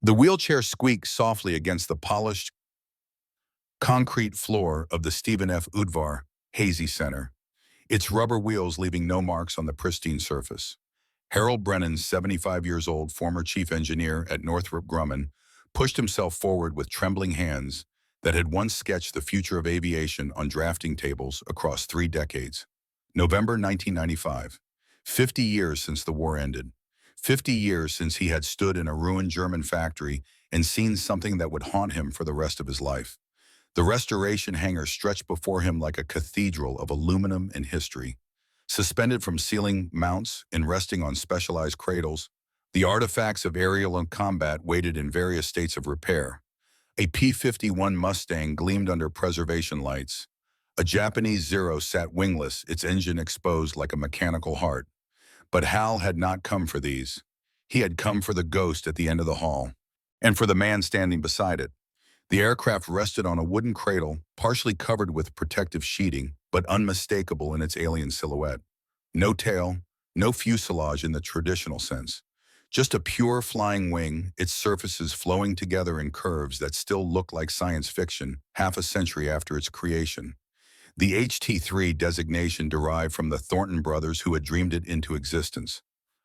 The wheelchair squeaked softly against the polished concrete floor of the Stephen F. Udvar Hazy Center, its rubber wheels leaving no marks on the pristine surface. Harold Brennan, 75 years old, former chief engineer at Northrop Grumman, pushed himself forward with trembling hands that had once sketched the future of aviation on drafting tables across 3 decades. November 1995. 50 years since the war ended. 50 years since he had stood in a ruined German factory and seen something that would haunt him for the rest of his life. The restoration hangar stretched before him like a cathedral of aluminum and history. Suspended from ceiling mounts and resting on specialized cradles, the artifacts of aerial and combat waited in various states of repair. A P-51 Mustang gleamed under preservation lights. A Japanese Zero sat wingless, its engine exposed like a mechanical heart. But Hal had not come for these. He had come for the ghost at the end of the hall, and for the man standing beside it. The aircraft rested on a wooden cradle, partially covered with protective sheeting, but unmistakable in its alien silhouette. No tail, no fuselage in the traditional sense. Just a pure flying wing, its surfaces flowing together in curves that still look like science fiction half a century after its creation. The HT-3 designation derived from the Thornton brothers who had dreamed it into existence.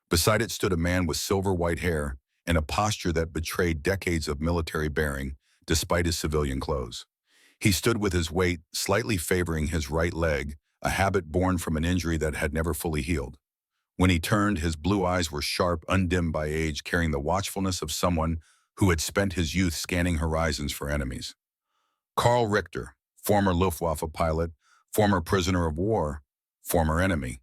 Beside it stood a man with silver white hair and a posture that betrayed decades of military bearing, despite his civilian clothes. He stood with his weight slightly favoring his right leg, a habit born from an injury that had never fully healed. When he turned, his blue eyes were sharp, undimmed by age, carrying the watchfulness of someone who had spent his youth scanning horizons for enemies. Karl Richter, former Luftwaffe pilot, former prisoner of war, former enemy,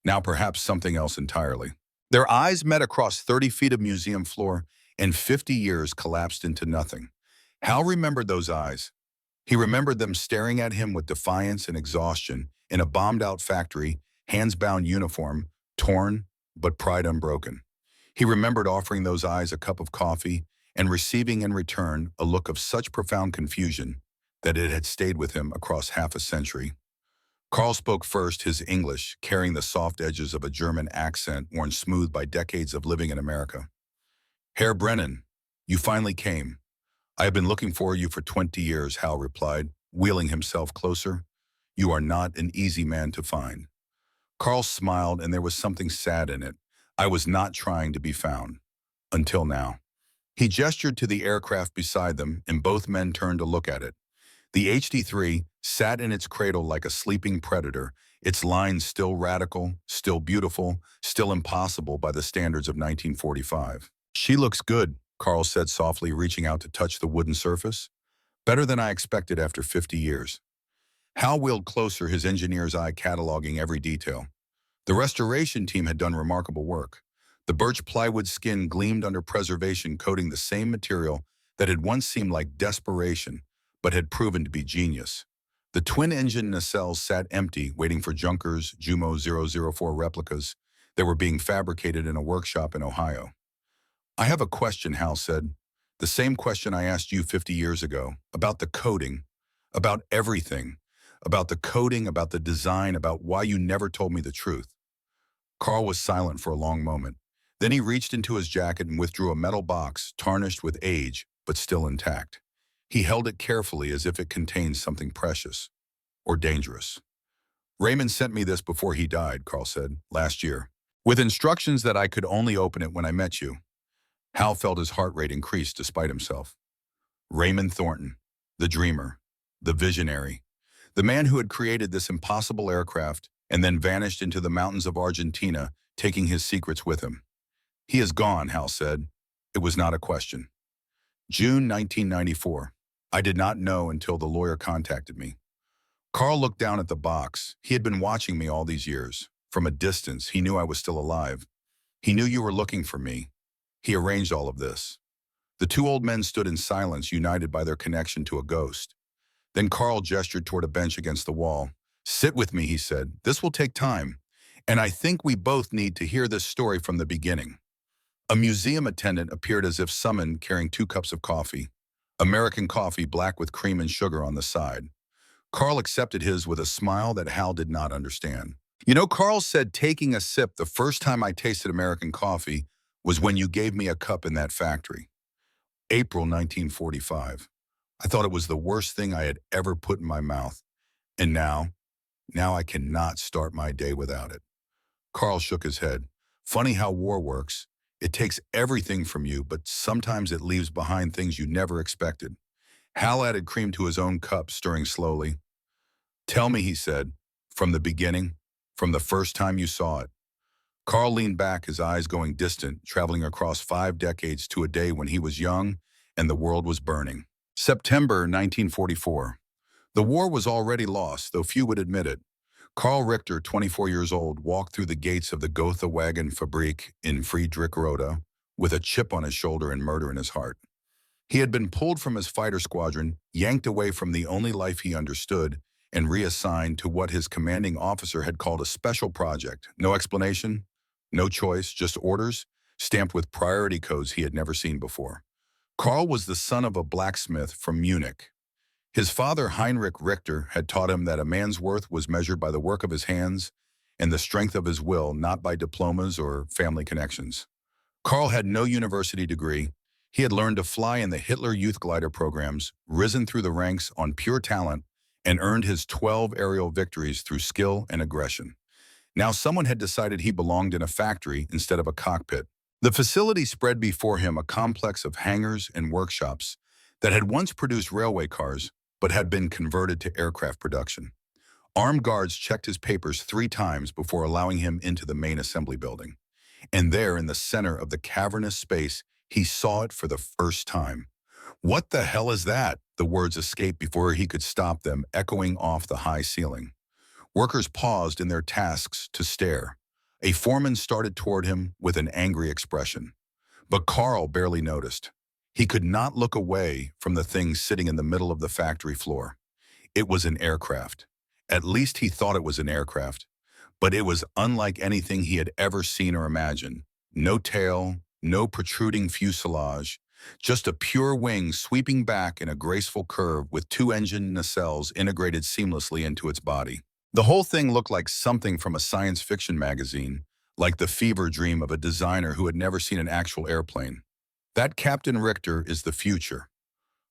now perhaps something else entirely. Their eyes met across 30 feet of museum floor, and 50 years collapsed into nothing. Hal remembered those eyes. He remembered them staring at him with defiance and exhaustion in a bombed-out factory, hands-bound uniform, torn, but pride unbroken. He remembered offering those eyes a cup of coffee and receiving in return a look of such profound confusion that it had stayed with him across half a century. Karl spoke first, his English carrying the soft edges of a German accent worn smooth by decades of living in America. "Herr Brennan, you finally came. I have been looking for you for 20 years, Hal replied, wheeling himself closer. You are not an easy man to find. Karl smiled, and there was something sad in it. I was not trying to be found. Until now. He gestured to the aircraft beside them, and both men turned to look at it. The HD-3 sat in its cradle like a sleeping predator, its lines still radical, still beautiful, still impossible by the standards of 1945. She looks good, Karl said softly, reaching out to touch the wooden surface. Better than I expected after 50 years. Hal wheeled closer, his engineer's eye cataloging every detail. The restoration team had done remarkable work. The birch plywood skin gleamed under preservation, coating the same material that had once seemed like desperation, but had proven to be genius. The twin-engine nacelles sat empty, waiting for Junker's Jumo 004 replicas that were being fabricated in a workshop in Ohio. I have a question, Hal said. The same question I asked you 50 years ago, about the coding, about everything, about the coding, about the design, about why you never told me the truth. Karl was silent for a long moment. Then he reached into his jacket and withdrew a metal box, tarnished with age, but still intact. He held it carefully as if it contained something precious or dangerous. Raymond sent me this before he died, Karl said, last year, with instructions that I could only open it when I met you. Hal felt his heart rate increase despite himself. Raymond Thornton, the dreamer, the visionary, the man who had created this impossible aircraft and then vanished into the mountains of Argentina, taking his secrets with him. He is gone, Hal said. It was not a question. June 1994. I did not know until the lawyer contacted me. Karl looked down at the box. He had been watching me all these years. From a distance, he knew I was still alive. He knew you were looking for me. He arranged all of this. The two old men stood in silence, united by their connection to a ghost. Then Karl gestured toward a bench against the wall. Sit with me, he said. This will take time, and I think we both need to hear this story from the beginning. A museum attendant appeared as if summoned, carrying 2 cups of coffee. American coffee, black with cream and sugar on the side. Karl accepted his with a smile that Hal did not understand. You know, Karl said, taking a sip, the first time I tasted American coffee was when you gave me a cup in that factory. April 1945. I thought it was the worst thing I had ever put in my mouth. And now I cannot start my day without it. Carl shook his head. Funny how war works. It takes everything from you, but sometimes it leaves behind things you never expected. Hal added cream to his own cup, stirring slowly. Tell me, he said, from the beginning, from the first time you saw it. Carl leaned back, his eyes going distant, traveling across 5 decades to a day when he was young and the world was burning. September 1944. The war was already lost, though few would admit it. Karl Richter, 24 years old, walked through the gates of the Gotha Wagon Fabrik in Friedrichsroda with a chip on his shoulder and murder in his heart. He had been pulled from his fighter squadron, yanked away from the only life he understood, and reassigned to what his commanding officer had called a special project. No explanation, no choice, just orders, stamped with priority codes he had never seen before. Karl was the son of a blacksmith from Munich. His father, Heinrich Richter, had taught him that a man's worth was measured by the work of his hands and the strength of his will, not by diplomas or family connections. Karl had no university degree. He had learned to fly in the Hitler Youth Glider programs, risen through the ranks on pure talent, and earned his 12 aerial victories through skill and aggression. Now someone had decided he belonged in a factory instead of a cockpit. The facility spread before him a complex of hangars and workshops that had once produced railway cars, but had been converted to aircraft production. Armed guards checked his papers 3 times before allowing him into the main assembly building. And there, in the center of the cavernous space, he saw it for the first time. "What the hell is that?" The words escaped before he could stop them, echoing off the high ceiling. Workers paused in their tasks to stare. A foreman started toward him with an angry expression. But Karl barely noticed. He could not look away from the thing sitting in the middle of the factory floor. It was an aircraft. At least he thought it was an aircraft. But it was unlike anything he had ever seen or imagined. No tail, no protruding fuselage, just a pure wing sweeping back in a graceful curve with 2 engine nacelles integrated seamlessly into its body. The whole thing looked like something from a science fiction magazine, like the fever dream of a designer who had never seen an actual airplane. That Captain Richter is the future.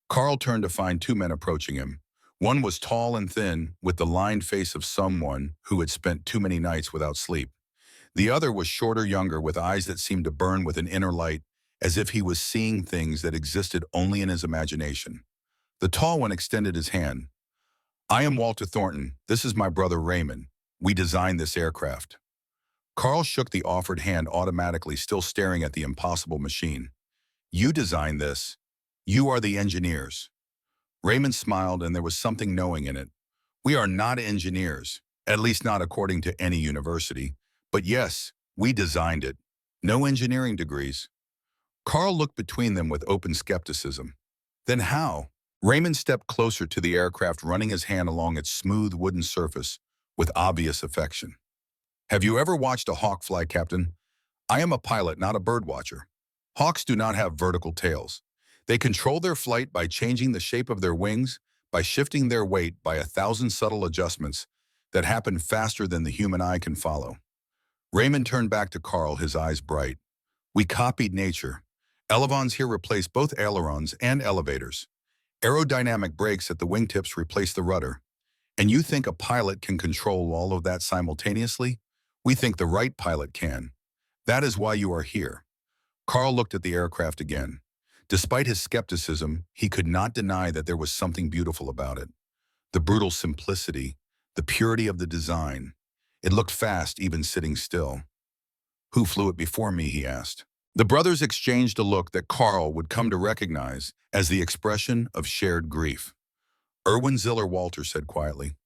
Karl turned to find 2 men approaching him. One was tall and thin, with the lined face of someone who had spent too many nights without sleep. The other was shorter, younger, with eyes that seemed to burn with an inner light, as if he was seeing things that existed only in his imagination. The tall one extended his hand. "I am Walter Thornton. This is my brother Raymond. We designed this aircraft." Karl shook the offered hand automatically, still staring at the impossible machine. "You designed this. You are the engineers." Raymond smiled, and there was something knowing in it. "We are not engineers, at least not according to any university. But yes, we designed it. No engineering degrees." Karl looked between them with open skepticism. "Then how?" Raymond stepped closer to the aircraft, running his hand along its smooth wooden surface with obvious affection. "Have you ever watched a hawk fly, Captain? I am a pilot, not a bird watcher. Hawks do not have vertical tails. They control their flight by changing the shape of their wings, by shifting their weight by 1,000 subtle adjustments that happen faster than the human eye can follow." Raymond turned back to Karl, his eyes bright. "We copied nature. Elevons here replace both ailerons and elevators. Aerodynamic brakes at the wingtips replace the rudder. And you think a pilot can control all of that simultaneously? We think the right pilot can. That is why you are here." Karl looked at the aircraft again. Despite his skepticism, he could not deny that there was something beautiful about it. The brutal simplicity, the purity of the design. It looked fast, even sitting still. "Who flew it before me?" he asked. The brothers exchanged a look that Karl would come to recognize as the expression of shared grief. "Erwin Ziller Walter," said quietly.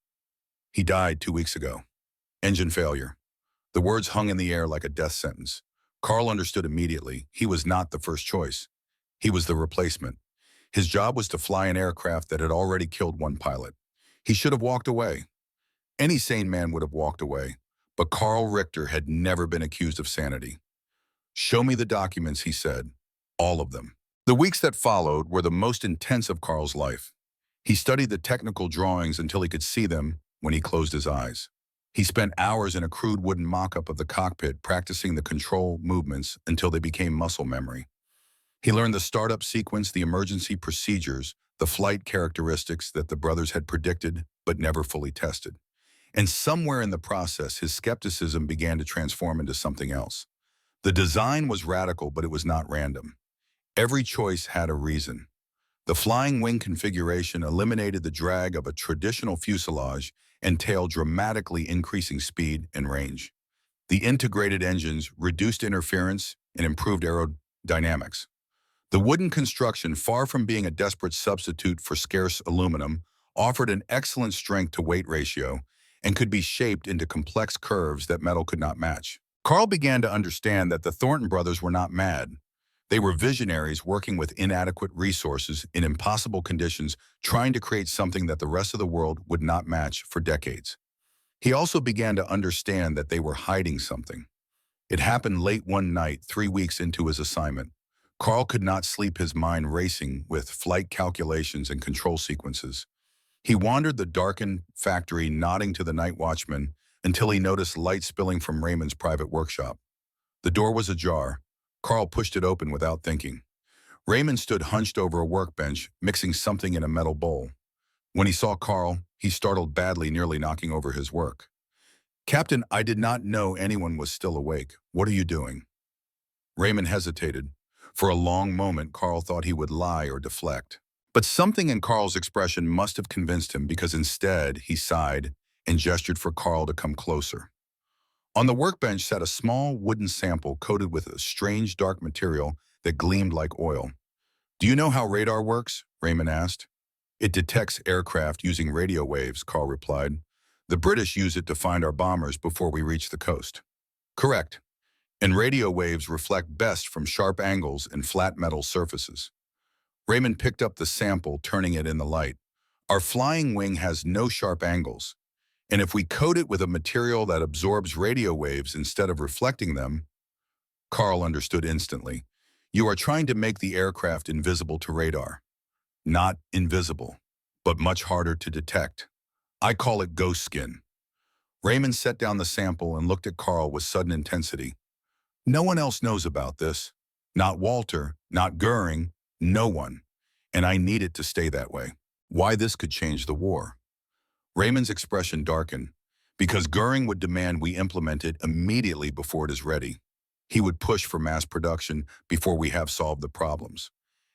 "He died 2 weeks ago. Engine failure." The words hung in the air like a death sentence. Karl understood immediately. He was not the first choice. He was the replacement. His job was to fly an aircraft that had already killed 1 pilot. He should have walked away. Any sane man would have walked away. But Karl Richter had never been accused of sanity. "Show me the documents," he said. "All of them." The weeks that followed were the most intense of Karl's life. He studied the technical drawings until he could see them when he closed his eyes. He spent hours in a crude wooden mock-up of the cockpit, practicing the control movements until they became muscle memory. He learned the startup sequence, the emergency procedures, the flight characteristics that the brothers had predicted but never fully tested. And somewhere in the process, his skepticism began to transform into something else. The design was radical, but it was not random. Every choice had a reason. The flying wing configuration eliminated the drag of a traditional fuselage and tail, dramatically increasing speed and range. The integrated engines reduced interference and improved aerodynamics. The wooden construction, far from being a desperate substitute for scarce aluminum, offered an excellent strength-to-weight ratio and could be shaped into complex curves that metal could not match. Carl began to understand that the Thornton brothers were not mad. They were visionaries working with inadequate resources in impossible conditions, trying to create something that the rest of the world would not match for decades. He also began to understand that they were hiding something. It happened late one night, 3 weeks into his assignment. Carl could not sleep, his mind racing with flight calculations and control sequences. He wandered the darkened factory, nodding to the night watchman, until he noticed light spilling from Raymond's private workshop. The door was ajar. Carl pushed it open without thinking. Raymond stood hunched over a workbench, mixing something in a metal bowl. When he saw Carl, he startled badly, nearly knocking over his work. "Captain, I did not know anyone was still awake. What are you doing?" Raymond hesitated. For a long moment, Carl thought he would lie or deflect. But something in Carl's expression must have convinced him, because instead he sighed and gestured for Carl to come closer. On the workbench sat a small wooden sample coated with a strange dark material that gleamed like oil. "Do you know how radar works?" Raymond asked. "It detects aircraft using radio waves," Carl replied. "The British use it to find our bombers before we reach the coast." "Correct. And radio waves reflect best from sharp angles and flat metal surfaces." Raymond picked up the sample, turning it in the light. "Our flying wing has no sharp angles. And if we coat it with a material that absorbs radio waves instead of reflecting them—" Carl understood instantly. "You are trying to make the aircraft invisible to radar." "Not invisible, but much harder to detect. I call it ghost skin." Raymond set down the sample and looked at Carl with sudden intensity. "No one else knows about this. Not Walter, not Goering, no one. And I need it to stay that way." "Why? This could change the war." Raymond's expression darkened. "Because Goering would demand we implement it immediately before it is ready. He would push for mass production before we have solved the problems.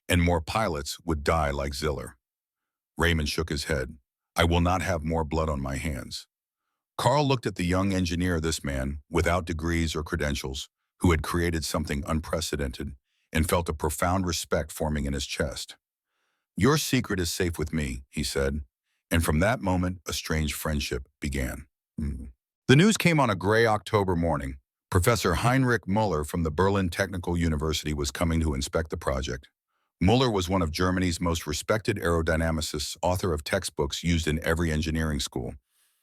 And more pilots would die like Ziller." Raymond shook his head. "I will not have more blood on my hands." Carl looked at the young engineer, this man, without degrees or credentials, who had created something unprecedented, and felt a profound respect forming in his chest. "Your secret is safe with me," he said. And from that moment, a strange friendship began. The news came on a gray October morning. Professor Heinrich Müller from the Berlin Technical University was coming to inspect the project. Müller was one of Germany's most respected aerodynamicists, author of textbooks used in every engineering school.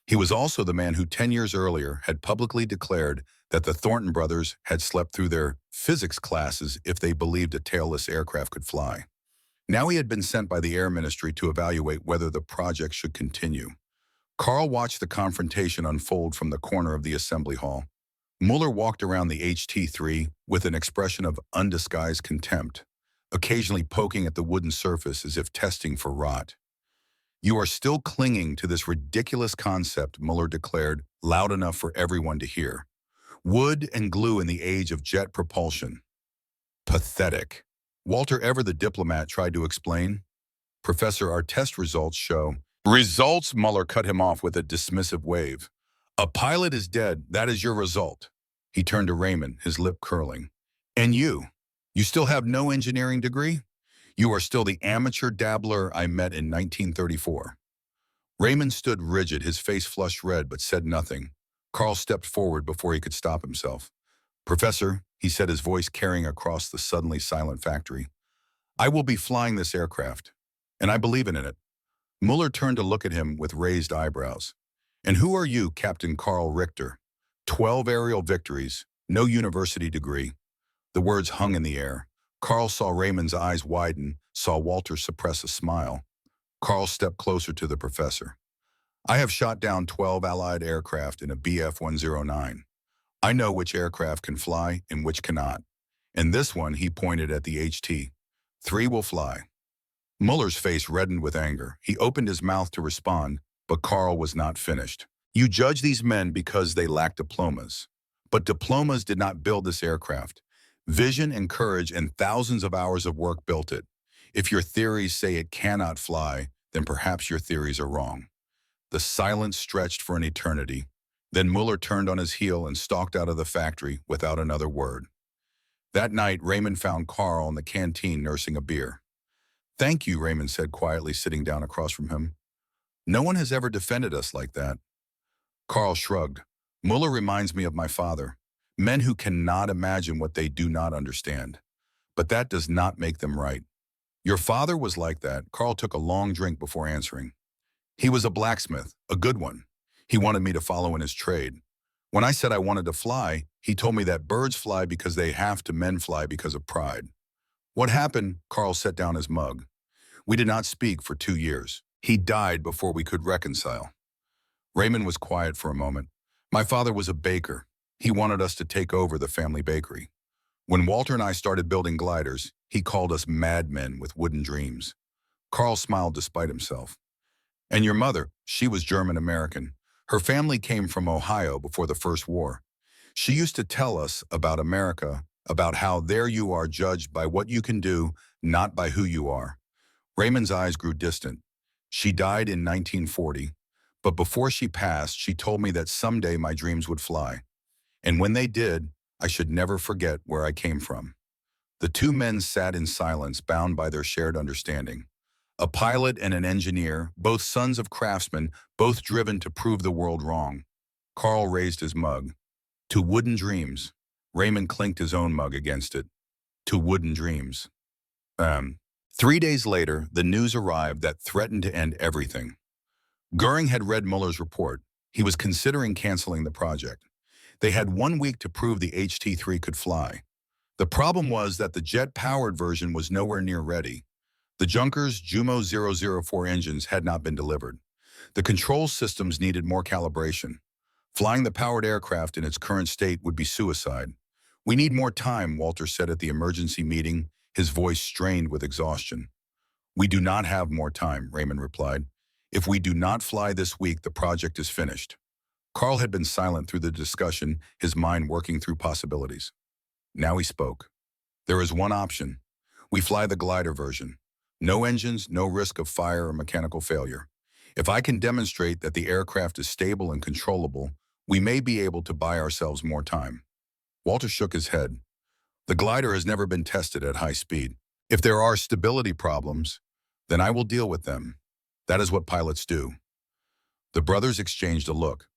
He was also the man who 10 years earlier had publicly declared that the Thornton brothers had slept through their physics classes if they believed a tailless aircraft could fly. Now he had been sent by the Air Ministry to evaluate whether the project should continue. Carl watched the confrontation unfold from the corner of the assembly hall. Müller walked around the HT-3 with an expression of undisguised contempt, occasionally poking at the wooden surface as if testing for rot. "You are still clinging to this ridiculous concept," Müller declared, loud enough for everyone to hear. "Wood and glue in the age of jet propulsion. Pathetic." Walter Ever, the diplomat, tried to explain. "Professor, our test results show—" "Results?" Müller cut him off with a dismissive wave. "A pilot is dead. That is your result." He turned to Raymond, his lip curling. "And you? You still have no engineering degree? You are still the amateur dabbler I met in 1934. Raymond stood rigid, his face flushed red, but said nothing. Carl stepped forward before he could stop himself. "Professor," he said, his voice carrying across the suddenly silent factory, "I will be flying this aircraft, and I believe in it." Müller turned to look at him with raised eyebrows. "And who are you, Captain Carl Richter? 12 aerial victories, no university degree." The words hung in the air. Carl saw Raymond's eyes widen, saw Walter suppress a smile. Carl stepped closer to the professor. "I have shot down 12 Allied aircraft in a Bf-109. I know which aircraft can fly and which cannot. And this one, he pointed at the HT-3 will fly. Muller's face reddened with anger. He opened his mouth to respond, but Carl was not finished. You judge these men because they lack diplomas. But diplomas did not build this aircraft. Vision and courage and thousands of hours of work built it. If your theories say it cannot fly, then perhaps your theories are wrong. The silence stretched for an eternity. Then Muller turned on his heel and stalked out of the factory without another word. That night, Raymond found Carl in the canteen nursing a beer. Thank you, Raymond said quietly, sitting down across from him. No one has ever defended us like that. Carl shrugged. Muller reminds me of my father. Men who cannot imagine what they do not understand. But that does not make them right. Your father was like that. Carl took a long drink before answering. He was a blacksmith, a good one. He wanted me to follow in his trade. When I said I wanted to fly, he told me that birds fly because they have to, men fly because of pride. What happened? Carl set down his mug. We did not speak for 2 years. He died before we could reconcile. Raymond was quiet for a moment. My father was a baker. He wanted us to take over the family bakery. When Walter and I started building gliders, he called us madmen with wooden dreams. Carl smiled despite himself. And your mother, she was German-American. Her family came from Ohio before the First War. She used to tell us about America, about how there you are judged by what you can do, not by who you are. Raymond's eyes grew distant. She died in 1940, but before she passed, she told me that someday my dreams would fly. And when they did, I should never forget where I came from. The two men sat in silence, bound by their shared understanding. A pilot and an engineer, both sons of craftsmen, both driven to prove the world wrong. Carl raised his mug. To wooden dreams. Raymond clinked his own mug against it. To wooden dreams. 3 days later, the news arrived that threatened to end everything. Goering had read Muller's report. He was considering canceling the project. They had 1 week to prove the HT-3 could fly. The problem was that the jet-powered version was nowhere near ready. The Junkers Jumo 004 engines had not been delivered. The control systems needed more calibration. Flying the powered aircraft in its current state would be suicide. We need more time, Walter said at the emergency meeting, his voice strained with exhaustion. We do not have more time, Raymond replied. If we do not fly this week, the project is finished. Carl had been silent through the discussion, his mind working through possibilities. Now he spoke. There is one option. We fly the glider version. No engines, no risk of fire or mechanical failure. If I can demonstrate that the aircraft is stable and controllable, we may be able to buy ourselves more time. Walter shook his head. The glider has never been tested at high speed. If there are stability problems, then I will deal with them. That is what pilots do. The brothers exchanged a look.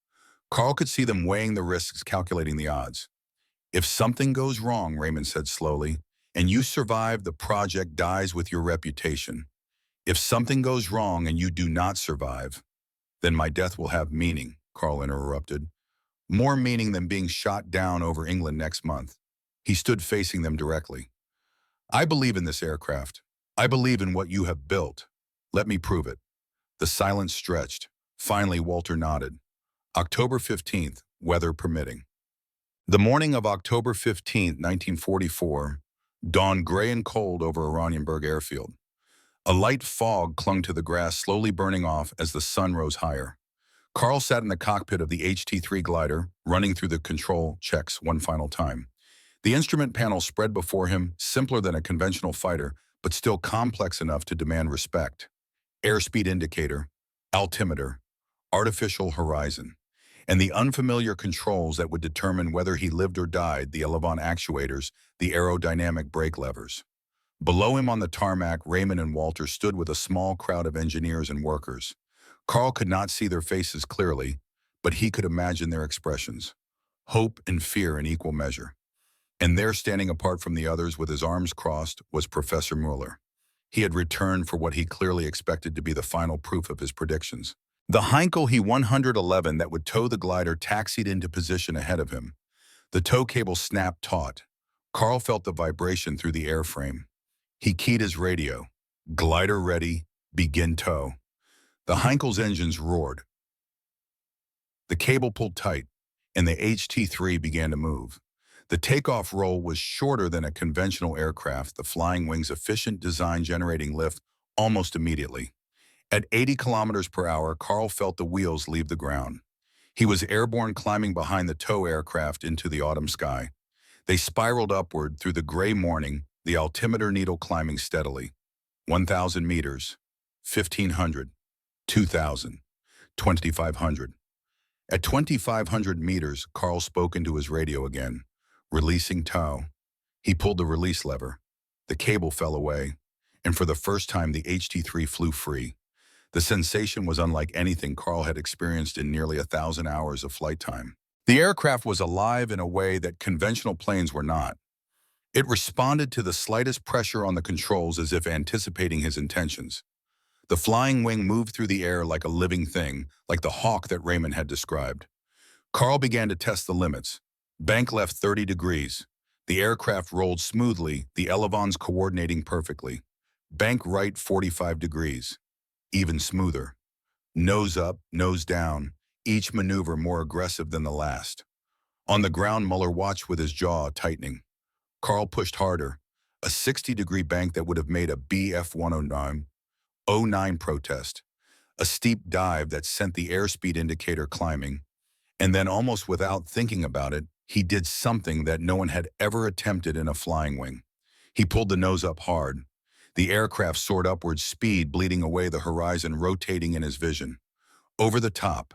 Carl could see them weighing the risks, calculating the odds. If something goes wrong, Raymond said slowly, and you survive, the project dies with your reputation. If something goes wrong and you do not survive, then my death will have meaning, Carl interrupted. More meaning than being shot down over England next month. He stood facing them directly. I believe in this aircraft. I believe in what you have built. Let me prove it. The silence stretched. Finally, Walter nodded. October 15th, weather permitting. The morning of October 15th, 1944, dawned gray and cold over Oranienburg airfield. A light fog clung to the grass, slowly burning off as the sun rose higher. Carl sat in the cockpit of the HT-3 glider, running through the control checks one final time. The instrument panel spread before him, simpler than a conventional fighter, but still complex enough to demand respect. Airspeed indicator, altimeter, artificial horizon, and the unfamiliar controls that would determine whether he lived or died, the elevon actuators, the aerodynamic brake levers. Below him on the tarmac, Raymond and Walter stood with a small crowd of engineers and workers. Carl could not see their faces clearly, but he could imagine their expressions. Hope and fear in equal measure. And there, standing apart from the others with his arms crossed, was Professor Muller. He had returned for what he clearly expected to be the final proof of his predictions. The Heinkel He-111 that would tow the glider taxied into position ahead of him. The tow cable snapped taut. Carl felt the vibration through the airframe. He keyed his radio. Glider ready, begin tow. The Heinkel's engines roared. The cable pulled tight, and the HT-3 began to move. The takeoff roll was shorter than a conventional aircraft, the flying wing's efficient design generating lift almost immediately. At 80 kilometers per hour, Carl felt the wheels leave the ground. He was airborne, climbing behind the tow aircraft into the autumn sky. They spiraled upward through the gray morning, the altimeter needle climbing steadily. 1,000 meters, 1,500, 2,000, 2,500. At 2,500 meters, Carl spoke into his radio again, releasing tow. He pulled the release lever. The cable fell away, and for the first time the HT-3 flew free. The sensation was unlike anything Carl had experienced in nearly 1,000 hours of flight time. The aircraft was alive in a way that conventional planes were not. It responded to the slightest pressure on the controls as if anticipating his intentions. The flying wing moved through the air like a living thing, like the hawk that Raymond had described. Carl began to test the limits. Bank left 30 degrees. The aircraft rolled smoothly, the elevons coordinating perfectly. Bank right 45 degrees. Even smoother. Nose up, nose down, each maneuver more aggressive than the last. On the ground, Muller watched with his jaw tightening. Carl pushed harder. A 60-degree bank that would have made a BF-109 protest. A steep dive that sent the airspeed indicator climbing. And then, almost without thinking about it, he did something that no one had ever attempted in a flying wing. He pulled the nose up hard. The aircraft soared upward, speed bleeding away the horizon, rotating in his vision. Over the top,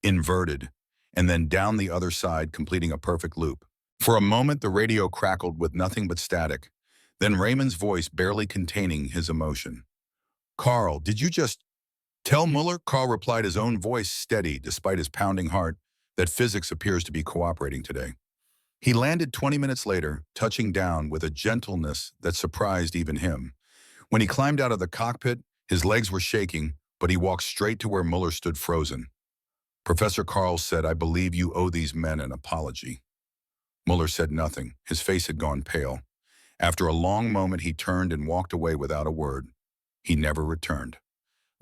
inverted, and then down the other side, completing a perfect loop. For a moment, the radio crackled with nothing but static. Then Raymond's voice barely containing his emotion. "Carl, did you just tell Muller?" Carl replied, his own voice steady despite his pounding heart, that physics appears to be cooperating today. He landed 20 minutes later, touching down with a gentleness that surprised even him. When he climbed out of the cockpit, his legs were shaking, but he walked straight to where Muller stood frozen. "Professor Carl said, I believe you owe these men an apology." Muller said nothing. His face had gone pale. After a long moment, he turned and walked away without a word. He never returned.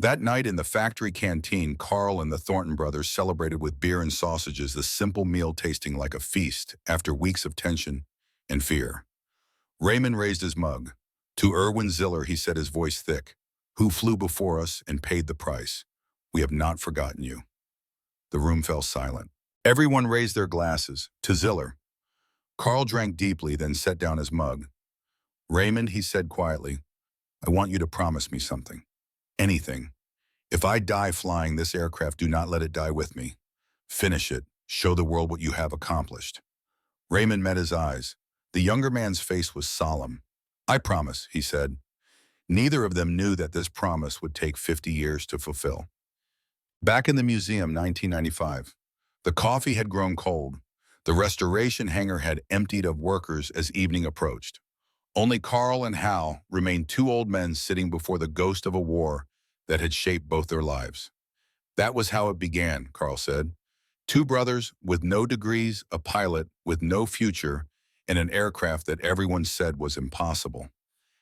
That night in the factory canteen, Carl and the Thornton brothers celebrated with beer and sausages, the simple meal tasting like a feast after weeks of tension and fear. Raymond raised his mug. "To Erwin Ziller," he said, his voice thick, "who flew before us and paid the price. We have not forgotten you." The room fell silent. Everyone raised their glasses. "To Ziller." Carl drank deeply, then set down his mug. "Raymond," he said quietly, "I want you to promise me something. Anything. If I die flying this aircraft, do not let it die with me. Finish it. Show the world what you have accomplished." Raymond met his eyes. The younger man's face was solemn. "I promise," he said. Neither of them knew that this promise would take 50 years to fulfill. Back in the museum, 1995. The coffee had grown cold. The restoration hangar had emptied of workers as evening approached. Only Carl and Hal remained, two old men sitting before the ghost of a war that had shaped both their lives. "That was how it began," Carl said. "Two brothers with no degrees, a pilot with no future, and an aircraft that everyone said was impossible."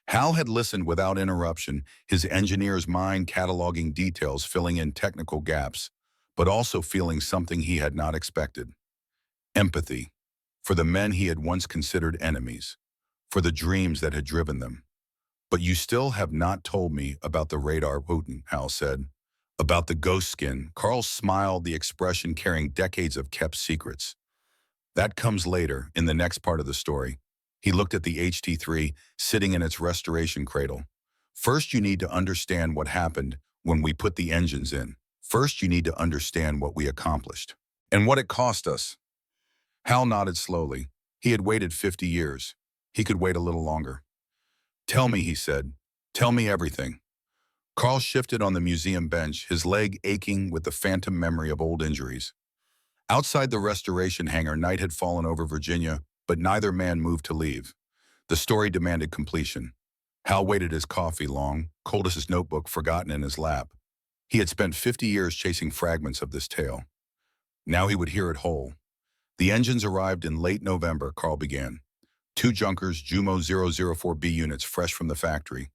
Hal had listened without interruption, his engineer's mind cataloging details, filling in technical gaps, but also feeling something he had not expected. Empathy for the men he had once considered enemies, for the dreams that had driven them. "But you still have not told me about the radar," Putin, Hal said. "About the ghost skin." Carl smiled, the expression carrying decades of kept secrets. "That comes later, in the next part of the story." He looked at the HT-3 sitting in its restoration cradle. "First, you need to understand what happened when we put the engines in. First, you need to understand what we accomplished. And what it cost us." Hal nodded slowly. He had waited 50 years. He could wait a little longer. "Tell me," he said. "Tell me everything." Carl shifted on the museum bench, his leg aching with the phantom memory of old injuries. Outside the restoration hangar, night had fallen over Virginia, but neither man moved to leave. The story demanded completion. Hal waited his coffee long, cold as his notebook forgotten in his lap. He had spent 50 years chasing fragments of this tale. Now he would hear it whole. "The engines arrived in late November," Carl began. Two Junkers Jumo 004B units fresh from the factory.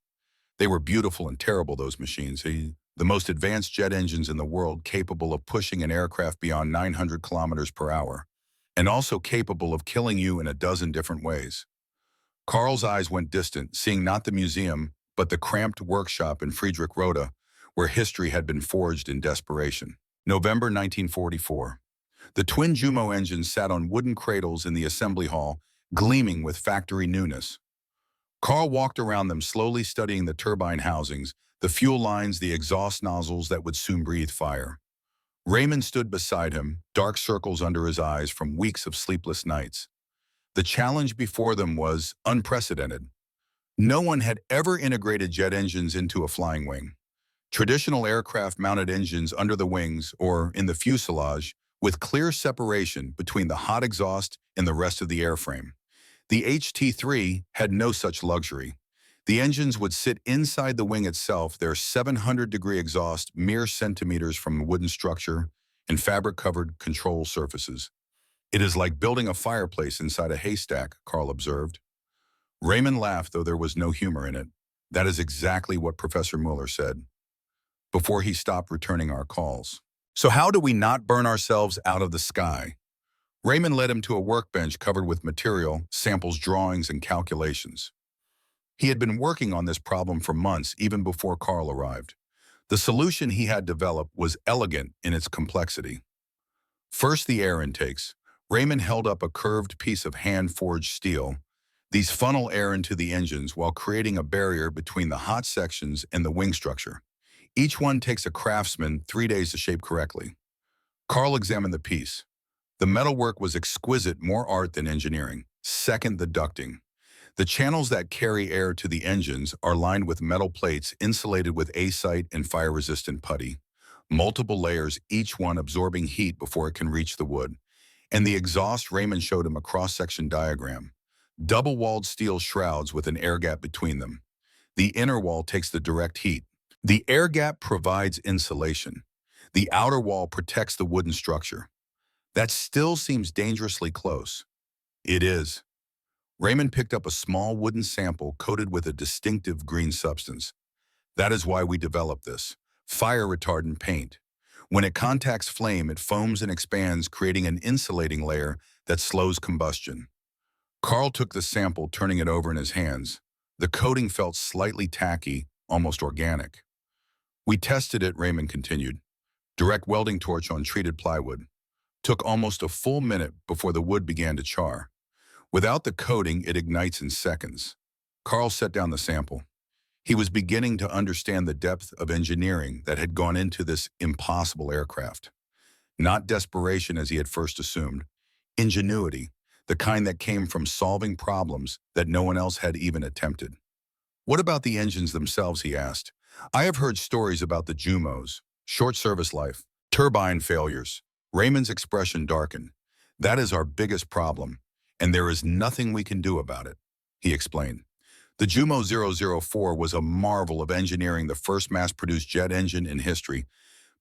They were beautiful and terrible, those machines. The most advanced jet engines in the world, capable of pushing an aircraft beyond 900 kilometers per hour. and also capable of killing you in a dozen different ways. Carl's eyes went distant, seeing not the museum, but the cramped workshop in Friedrich-Roda, where history had been forged in desperation. November 1944. The twin Jumo engines sat on wooden cradles in the assembly hall, gleaming with factory newness. Carl walked around them, slowly studying the turbine housings, the fuel lines, the exhaust nozzles that would soon breathe fire. Raymond stood beside him, dark circles under his eyes from weeks of sleepless nights. The challenge before them was unprecedented. No one had ever integrated jet engines into a flying wing. Traditional aircraft mounted engines under the wings or in the fuselage, with clear separation between the hot exhaust and the rest of the airframe. The HT-3 had no such luxury. The engines would sit inside the wing itself, their 700-degree exhaust mere centimeters from the wooden structure and fabric-covered control surfaces. "It is like building a fireplace inside a haystack," Carl observed. Raymond laughed, though there was no humor in it. "That is exactly what Professor Mueller said," before he stopped returning our calls. "So how do we not burn ourselves out of the sky?" Raymond led him to a workbench covered with material, samples, drawings, and calculations. He had been working on this problem for months, even before Carl arrived. The solution he had developed was elegant in its complexity. First, the air intakes. Raymond held up a curved piece of hand-forged steel. These funnel air into the engines while creating a barrier between the hot sections and the wing structure. Each one takes a craftsman 3 days to shape correctly. Carl examined the piece. The metalwork was exquisite, more art than engineering. Second, the ducting. The channels that carry air to the engines are lined with metal plates insulated with A-site and fire-resistant putty. Multiple layers, each one absorbing heat before it can reach the wood. And the exhaust, Raymond showed him a cross-section diagram. Double-walled steel shrouds with an air gap between them. The inner wall takes the direct heat. The air gap provides insulation. The outer wall protects the wooden structure. That still seems dangerously close. It is. Raymond picked up a small wooden sample coated with a distinctive green substance. That is why we developed this. Fire-retardant paint. When it contacts flame, it foams and expands, creating an insulating layer that slows combustion. Carl took the sample, turning it over in his hands. The coating felt slightly tacky, almost organic. "We tested it," Raymond continued. "Direct welding torch on treated plywood. Took almost a full minute before the wood began to char. Without the coating, it ignites in seconds." Carl set down the sample. He was beginning to understand the depth of engineering that had gone into this impossible aircraft. Not desperation as he had first assumed. Ingenuity, the kind that came from solving problems that no one else had even attempted. "What about the engines themselves?" he asked. "I have heard stories about the Jumos, short service life, turbine failures." Raymond's expression darkened. "That is our biggest problem, and there is nothing we can do about it," he explained. The Jumo 004 was a marvel of engineering, the first mass-produced jet engine in history,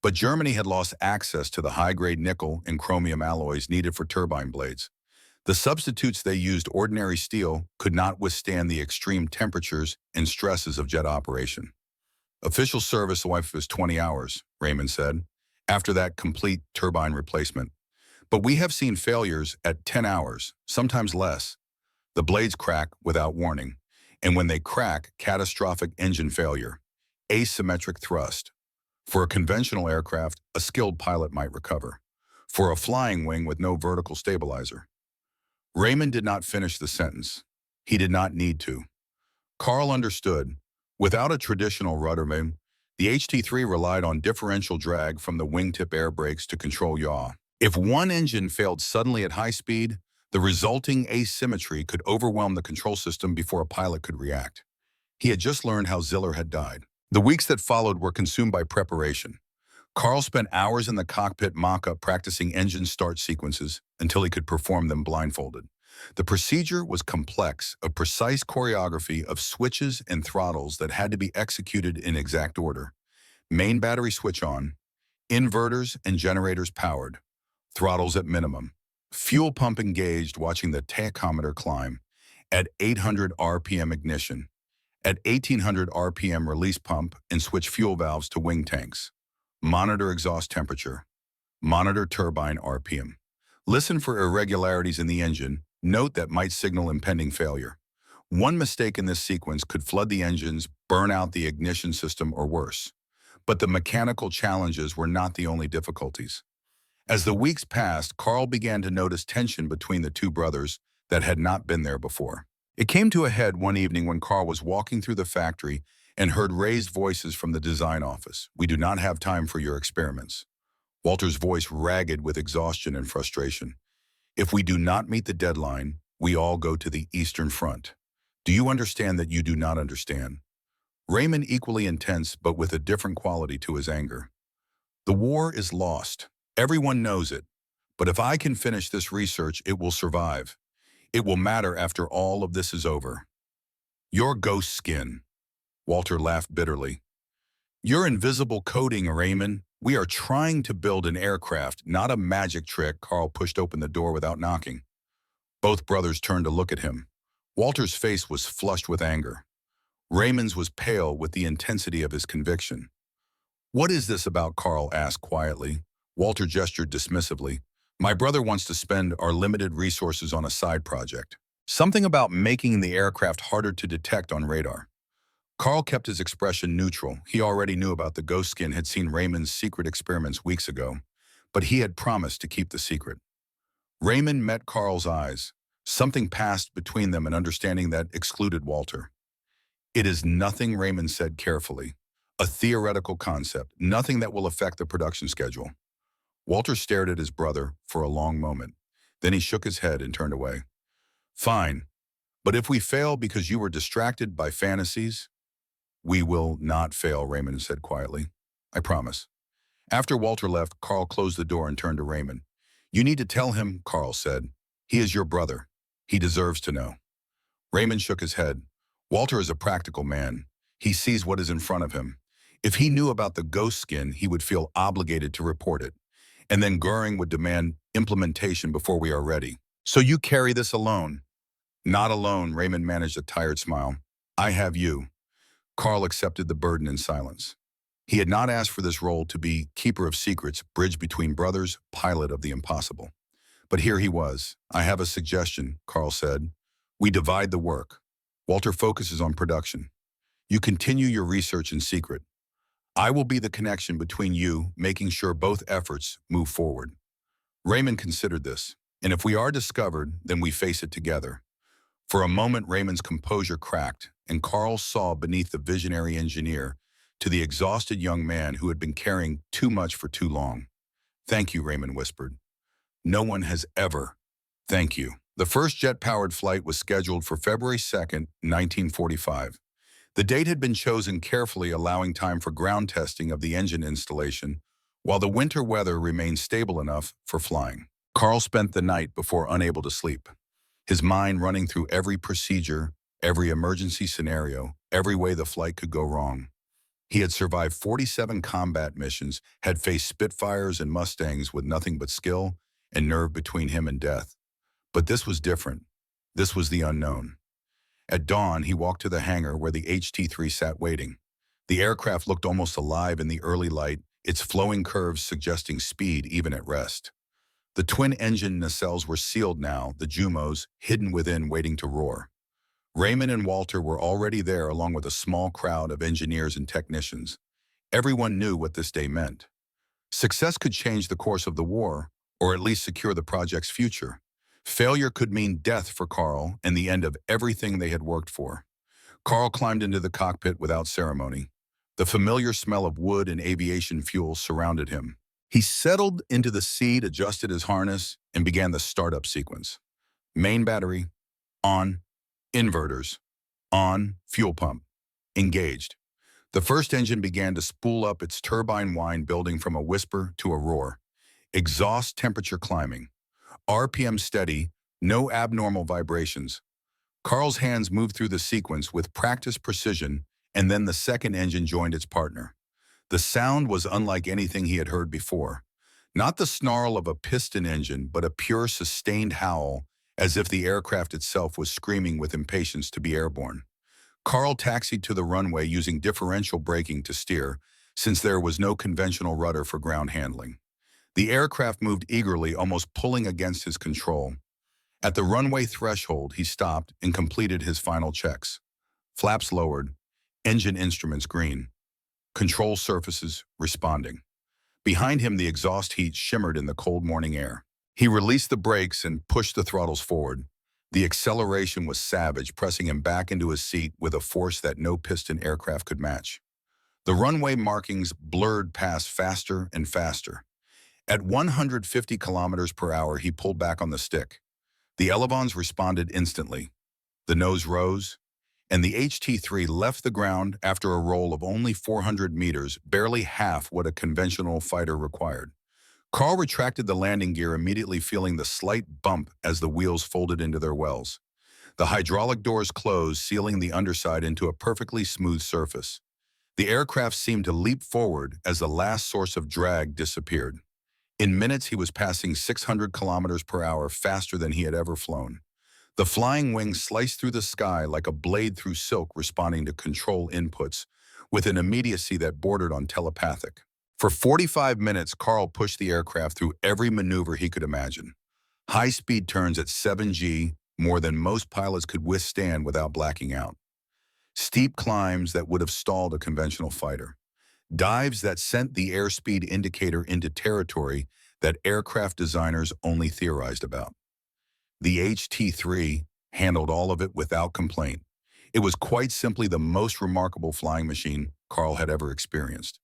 but Germany had lost access to the high-grade nickel and chromium alloys needed for turbine blades. The substitutes they used, ordinary steel, could not withstand the extreme temperatures and stresses of jet operation. "Official service life was 20 hours, Raymond said. "After that, complete turbine replacement. But we have seen failures at 10 hours, sometimes less. The blades crack without warning. And when they crack, catastrophic engine failure. Asymmetric thrust. For a conventional aircraft, a skilled pilot might recover. For a flying wing with no vertical stabilizer." Raymond did not finish the sentence. He did not need to. Carl understood. Without a traditional rudder wing, the HT-3 relied on differential drag from the wingtip air brakes to control yaw. If one engine failed suddenly at high speed, the resulting asymmetry could overwhelm the control system before a pilot could react. He had just learned how Ziller had died. The weeks that followed were consumed by preparation. Carl spent hours in the cockpit mock-up practicing engine start sequences until he could perform them blindfolded. The procedure was complex, a precise choreography of switches and throttles that had to be executed in exact order. Main battery switch on, inverters and generators powered, throttles at minimum, fuel pump engaged, watching the tachometer climb, at 800 RPM ignition, at 1800 RPM release pump and switch fuel valves to wing tanks, monitor exhaust temperature, monitor turbine RPM. Listen for irregularities in the engine. Note that might signal impending failure. One mistake in this sequence could flood the engines, burn out the ignition system, or worse. But the mechanical challenges were not the only difficulties. As the weeks passed, Carl began to notice tension between the two brothers that had not been there before. It came to a head one evening when Carl was walking through the factory and heard raised voices from the design office. "We do not have time for your experiments." Walter's voice ragged with exhaustion and frustration. "If we do not meet the deadline, we all go to the Eastern Front. Do you understand that you do not understand?" Raymond, equally intense but with a different quality to his anger. "The war is lost. Everyone knows it. But if I can finish this research, it will survive. It will matter after all of this is over." "Your ghost skin." Walter laughed bitterly. "Your invisible coating, Raymond. We are trying to build an aircraft, not a magic trick." Carl pushed open the door without knocking. Both brothers turned to look at him. Walter's face was flushed with anger. Raymond's was pale with the intensity of his conviction. "What is this about?" Carl asked quietly. Walter gestured dismissively. "My brother wants to spend our limited resources on a side project. Something about making the aircraft harder to detect on radar." Carl kept his expression neutral. He already knew about the ghost skin, had seen Raymond's secret experiments weeks ago, but he had promised to keep the secret. Raymond met Carl's eyes. Something passed between them, an understanding that excluded Walter. "It is nothing," Raymond said carefully. "A theoretical concept, nothing that will affect the production schedule." Walter stared at his brother for a long moment. Then he shook his head and turned away. "Fine, but if we fail because you were distracted by fantasies—" "We will not fail," Raymond said quietly. "I promise." After Walter left, Carl closed the door and turned to Raymond. "You need to tell him," Carl said. "He is your brother. He deserves to know." Raymond shook his head. "Walter is a practical man. He sees what is in front of him. If he knew about the ghost skin, he would feel obligated to report it. And then Goering would demand implementation before we are ready. So you carry this alone." "Not alone," Raymond managed a tired smile. "I have you." Carl accepted the burden in silence. He had not asked for this role, to be keeper of secrets, bridge between brothers, pilot of the impossible. But here he was. "I have a suggestion," Carl said. "We divide the work. Walter focuses on production. You continue your research in secret. I will be the connection between you, making sure both efforts move forward." Raymond considered this. "And if we are discovered, then we face it together." For a moment, Raymond's composure cracked, and Carl saw beneath the visionary engineer to the exhausted young man who had been carrying too much for too long. "Thank you," Raymond whispered. "No one has ever. Thank you." The first jet-powered flight was scheduled for February 2nd, 1945. The date had been chosen carefully, allowing time for ground testing of the engine installation, while the winter weather remained stable enough for flying. Carl spent the night before unable to sleep, his mind running through every procedure, every emergency scenario, every way the flight could go wrong. He had survived 47 combat missions, had faced Spitfires and Mustangs with nothing but skill and nerve between him and death. But this was different. This was the unknown. At dawn, he walked to the hangar where the HT-3 sat waiting. The aircraft looked almost alive in the early light, its flowing curves suggesting speed even at rest. The twin-engine nacelles were sealed now, the Jumos hidden within, waiting to roar. Raymond and Walter were already there, along with a small crowd of engineers and technicians. Everyone knew what this day meant. Success could change the course of the war, or at least secure the project's future. Failure could mean death for Carl and the end of everything they had worked for. Carl climbed into the cockpit without ceremony. The familiar smell of wood and aviation fuel surrounded him. He settled into the seat, adjusted his harness, and began the startup sequence. Main battery, on. Inverters, on. Fuel pump, engaged. The first engine began to spool up, its turbine whine building from a whisper to a roar. Exhaust temperature climbing. RPM steady, no abnormal vibrations. Carl's hands moved through the sequence with practiced precision, and then the second engine joined its partner. The sound was unlike anything he had heard before. Not the snarl of a piston engine, but a pure, sustained howl, as if the aircraft itself was screaming with impatience to be airborne. Carl taxied to the runway using differential braking to steer, since there was no conventional rudder for ground handling. The aircraft moved eagerly, almost pulling against his control. At the runway threshold, he stopped and completed his final checks. Flaps lowered, engine instruments green, control surfaces responding. Behind him, the exhaust heat shimmered in the cold morning air. He released the brakes and pushed the throttles forward. The acceleration was savage, pressing him back into his seat with a force that no piston aircraft could match. The runway markings blurred past faster and faster. At 150 kilometers per hour, he pulled back on the stick. The elevons responded instantly. The nose rose, and the HT-3 left the ground after a roll of only 400 meters, barely half what a conventional fighter required. Carl retracted the landing gear, immediately feeling the slight bump as the wheels folded into their wells. The hydraulic doors closed, sealing the underside into a perfectly smooth surface. The aircraft seemed to leap forward as the last source of drag disappeared. In minutes, he was passing 600 kilometers per hour, faster than he had ever flown. The flying wing sliced through the sky like a blade through silk, responding to control inputs with an immediacy that bordered on telepathic. For 45 minutes, Carl pushed the aircraft through every maneuver he could imagine. High-speed turns at 7G, more than most pilots could withstand without blacking out. Steep climbs that would have stalled a conventional fighter. Dives that sent the airspeed indicator into territory that aircraft designers only theorized about. The HT-3 handled all of it without complaint. It was quite simply the most remarkable flying machine Carl had ever experienced.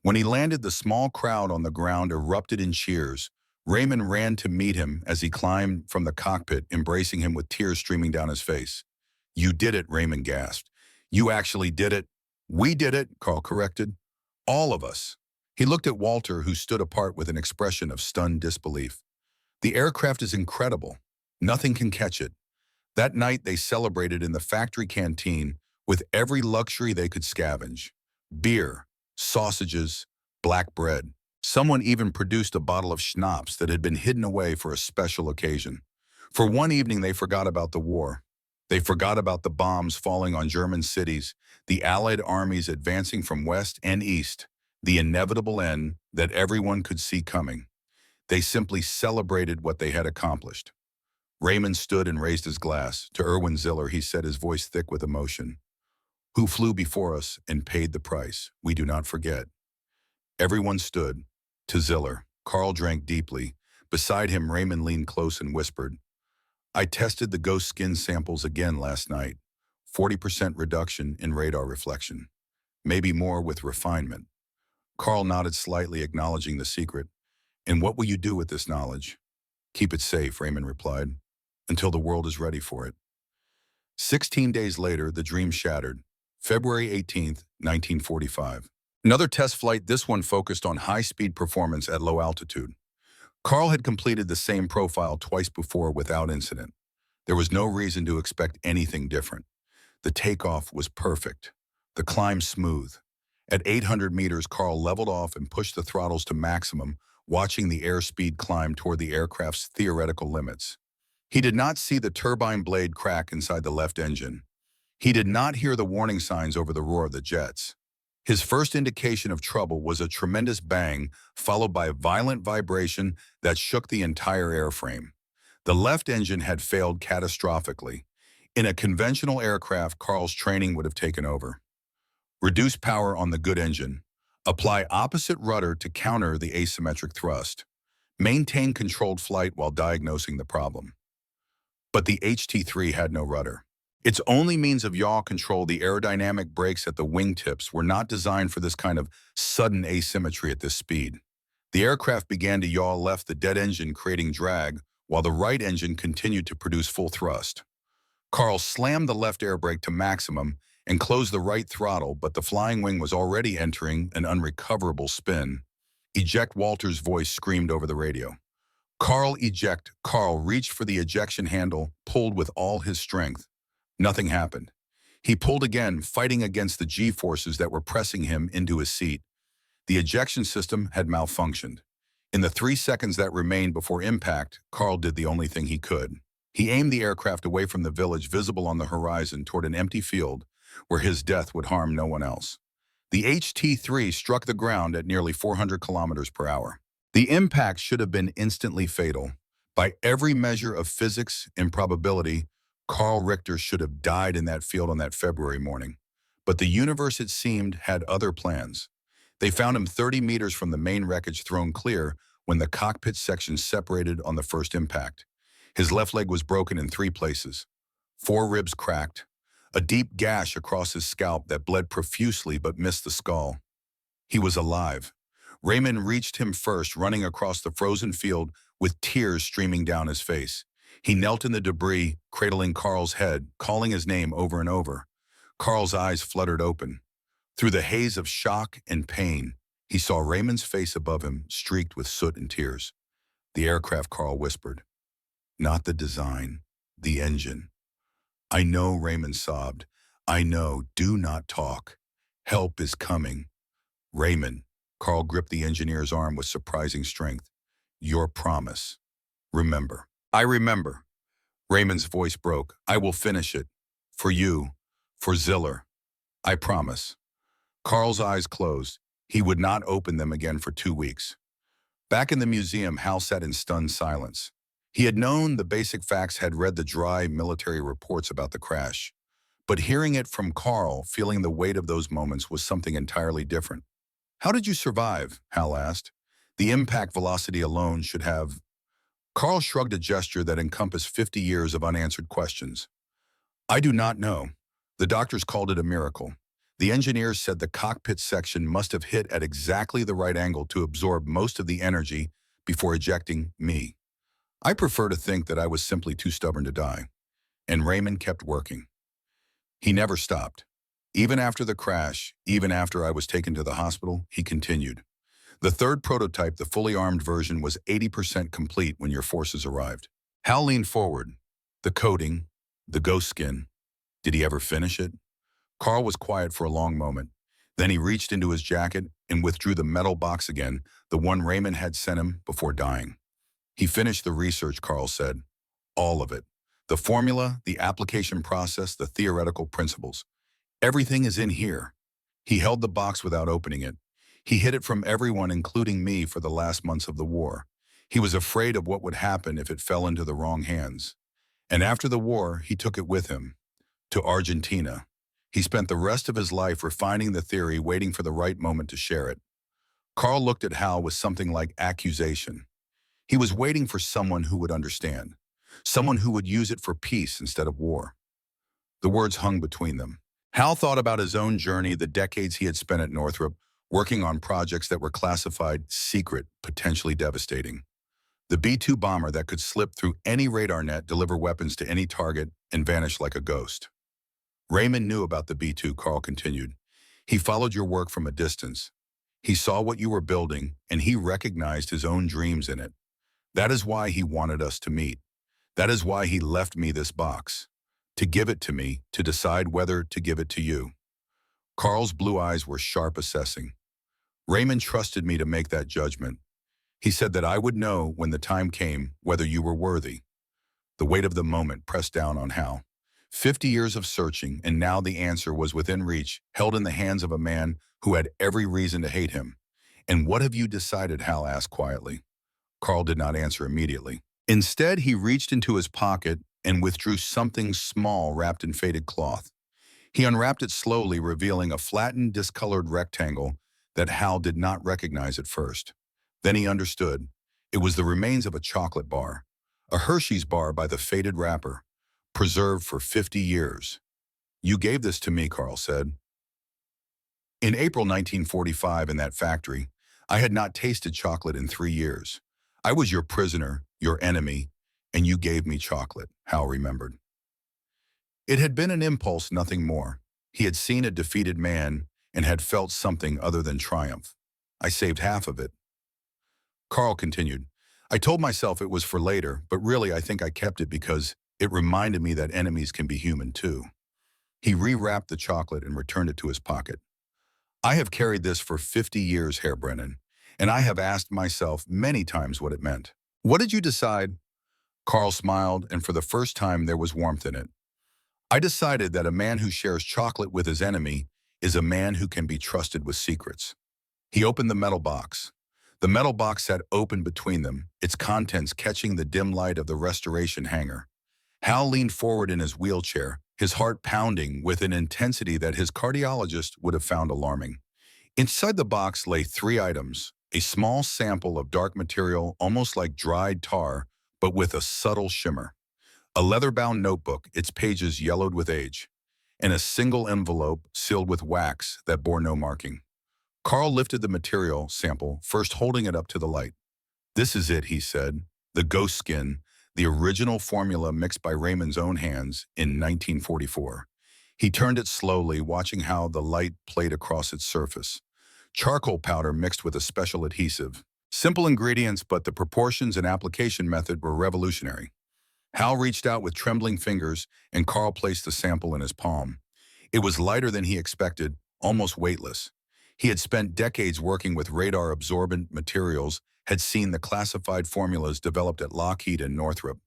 When he landed, the small crowd on the ground erupted in cheers. Raymond ran to meet him as he climbed from the cockpit, embracing him with tears streaming down his face. "You did it," Raymond gasped. "You actually did it." "We did it," Carl corrected. "All of us." He looked at Walter, who stood apart with an expression of stunned disbelief. "The aircraft is incredible. Nothing can catch it." That night, they celebrated in the factory canteen with every luxury they could scavenge. Beer, sausages, black bread. Someone even produced a bottle of schnapps that had been hidden away for a special occasion. For one evening, they forgot about the war. They forgot about the bombs falling on German cities, the Allied armies advancing from west and east, the inevitable end that everyone could see coming. They simply celebrated what they had accomplished. Raymond stood and raised his glass. To Erwin Ziller, he said, his voice thick with emotion, "Who flew before us and paid the price. We do not forget." Everyone stood. To Ziller, Carl drank deeply. Beside him, Raymond leaned close and whispered, "I tested the ghost skin samples again last night. 40% reduction in radar reflection. Maybe more with refinement." Carl nodded slightly, acknowledging the secret. "And what will you do with this knowledge?" "Keep it safe," Raymond replied, "until the world is ready for it." 16 days later, the dream shattered. February 18th, 1945. Another test flight, this one focused on high-speed performance at low altitude. Carl had completed the same profile twice before without incident. There was no reason to expect anything different. The takeoff was perfect. The climb smooth. At 800 meters, Carl leveled off and pushed the throttles to maximum, watching the airspeed climb toward the aircraft's theoretical limits. He did not see the turbine blade crack inside the left engine. He did not hear the warning signs over the roar of the jets. His first indication of trouble was a tremendous bang, followed by a violent vibration that shook the entire airframe. The left engine had failed catastrophically. In a conventional aircraft, Carl's training would have taken over. Reduce power on the good engine. Apply opposite rudder to counter the asymmetric thrust. Maintain controlled flight while diagnosing the problem. But the HT-3 had no rudder. Its only means of yaw control, the aerodynamic brakes at the wingtips, were not designed for this kind of sudden asymmetry at this speed. The aircraft began to yaw left, the dead engine creating drag, while the right engine continued to produce full thrust. Carl slammed the left air brake to maximum and closed the right throttle, but the flying wing was already entering an unrecoverable spin. "Eject," Walter's voice screamed over the radio. "Carl, eject." Carl reached for the ejection handle, pulled with all his strength. Nothing happened. He pulled again, fighting against the G-forces that were pressing him into his seat. The ejection system had malfunctioned. In the 3 seconds that remained before impact, Carl did the only thing he could. He aimed the aircraft away from the village visible on the horizon toward an empty field where his death would harm no one else. The HT-3 struck the ground at nearly 400 kilometers per hour. The impact should have been instantly fatal. By every measure of physics and probability, Carl Richter should have died in that field on that February morning. But the universe, it seemed, had other plans. They found him 30 meters from the main wreckage, thrown clear when the cockpit section separated on the first impact. His left leg was broken in 3 places. 4 ribs cracked. A deep gash across his scalp that bled profusely but missed the skull. He was alive. Raymond reached him first, running across the frozen field with tears streaming down his face. He knelt in the debris, cradling Carl's head, calling his name over and over. Carl's eyes fluttered open. Through the haze of shock and pain, he saw Raymond's face above him, streaked with soot and tears. The aircraft, Carl whispered. Not the design, the engine. I know, Raymond sobbed. I know, do not talk. Help is coming. Raymond, Carl gripped the engineer's arm with surprising strength. Your promise. Remember. I remember. Raymond's voice broke. I will finish it. For you. For Ziller. I promise. Carl's eyes closed. He would not open them again for 2 weeks. Back in the museum, Hal sat in stunned silence. He had known the basic facts, had read the dry military reports about the crash. But hearing it from Carl, feeling the weight of those moments, was something entirely different. How did you survive? Hal asked. The impact velocity alone should have... Carl shrugged, a gesture that encompassed 50 years of unanswered questions. I do not know. The doctors called it a miracle. The engineers said the cockpit section must have hit at exactly the right angle to absorb most of the energy before ejecting me. I prefer to think that I was simply too stubborn to die. And Raymond kept working. He never stopped. Even after the crash, even after I was taken to the hospital, he continued. The third prototype, the fully armed version, was 80% complete when your forces arrived. Hal leaned forward. The coating, the ghost skin. Did he ever finish it? Carl was quiet for a long moment. Then he reached into his jacket and withdrew the metal box again, the one Raymond had sent him before dying. He finished the research, Carl said. All of it. The formula, the application process, the theoretical principles. Everything is in here. He held the box without opening it. He hid it from everyone, including me, for the last months of the war. He was afraid of what would happen if it fell into the wrong hands. And after the war, he took it with him. To Argentina. He spent the rest of his life refining the theory, waiting for the right moment to share it. Carl looked at Hal with something like accusation. He was waiting for someone who would understand. Someone who would use it for peace instead of war. The words hung between them. Hal thought about his own journey, the decades he had spent at Northrop, working on projects that were classified secret, potentially devastating. The B-2 bomber that could slip through any radar net, deliver weapons to any target, and vanish like a ghost. Raymond knew about the B-2, Carl continued. He followed your work from a distance. He saw what you were building, and he recognized his own dreams in it. That is why he wanted us to meet. That is why he left me this box. To give it to me, to decide whether to give it to you. Carl's blue eyes were sharp, assessing. Raymond trusted me to make that judgment. He said that I would know when the time came whether you were worthy. The weight of the moment pressed down on Hal. 50 years of searching, and now the answer was within reach, held in the hands of a man who had every reason to hate him. And what have you decided? Hal asked quietly. Carl did not answer immediately. Instead, he reached into his pocket and withdrew something small wrapped in faded cloth. He unwrapped it slowly, revealing a flattened, discolored rectangle that Hal did not recognize at first. Then he understood. It was the remains of a chocolate bar, a Hershey's bar by the faded wrapper, preserved for 50 years. You gave this to me, Carl said. In April 1945, in that factory, I had not tasted chocolate in 3 years. I was your prisoner, your enemy, and you gave me chocolate, Hal remembered. It had been an impulse, nothing more. He had seen a defeated man and had felt something other than triumph. I saved half of it. Carl continued. I told myself it was for later, but really I think I kept it because it reminded me that enemies can be human too. He rewrapped the chocolate and returned it to his pocket. I have carried this for 50 years, Herr Brennan, and I have asked myself many times what it meant. What did you decide? Carl smiled, and for the first time there was warmth in it. I decided that a man who shares chocolate with his enemy is a man who can be trusted with secrets. He opened the metal box. The metal box sat open between them, its contents catching the dim light of the restoration hangar. Hal leaned forward in his wheelchair, his heart pounding with an intensity that his cardiologist would have found alarming. Inside the box lay three items: a small sample of dark material almost like dried tar, but with a subtle shimmer, a leather-bound notebook, its pages yellowed with age, and a single envelope sealed with wax that bore no marking. Carl lifted the material sample, first holding it up to the light. "This is it," he said. "The ghost skin, the original formula mixed by Raymond's own hands in 1944. He turned it slowly, watching how the light played across its surface. Charcoal powder mixed with a special adhesive. Simple ingredients, but the proportions and application method were revolutionary. Hal reached out with trembling fingers, and Carl placed the sample in his palm. It was lighter than he expected, almost weightless. He had spent decades working with radar-absorbent materials, had seen the classified formulas developed at Lockheed and Northrop.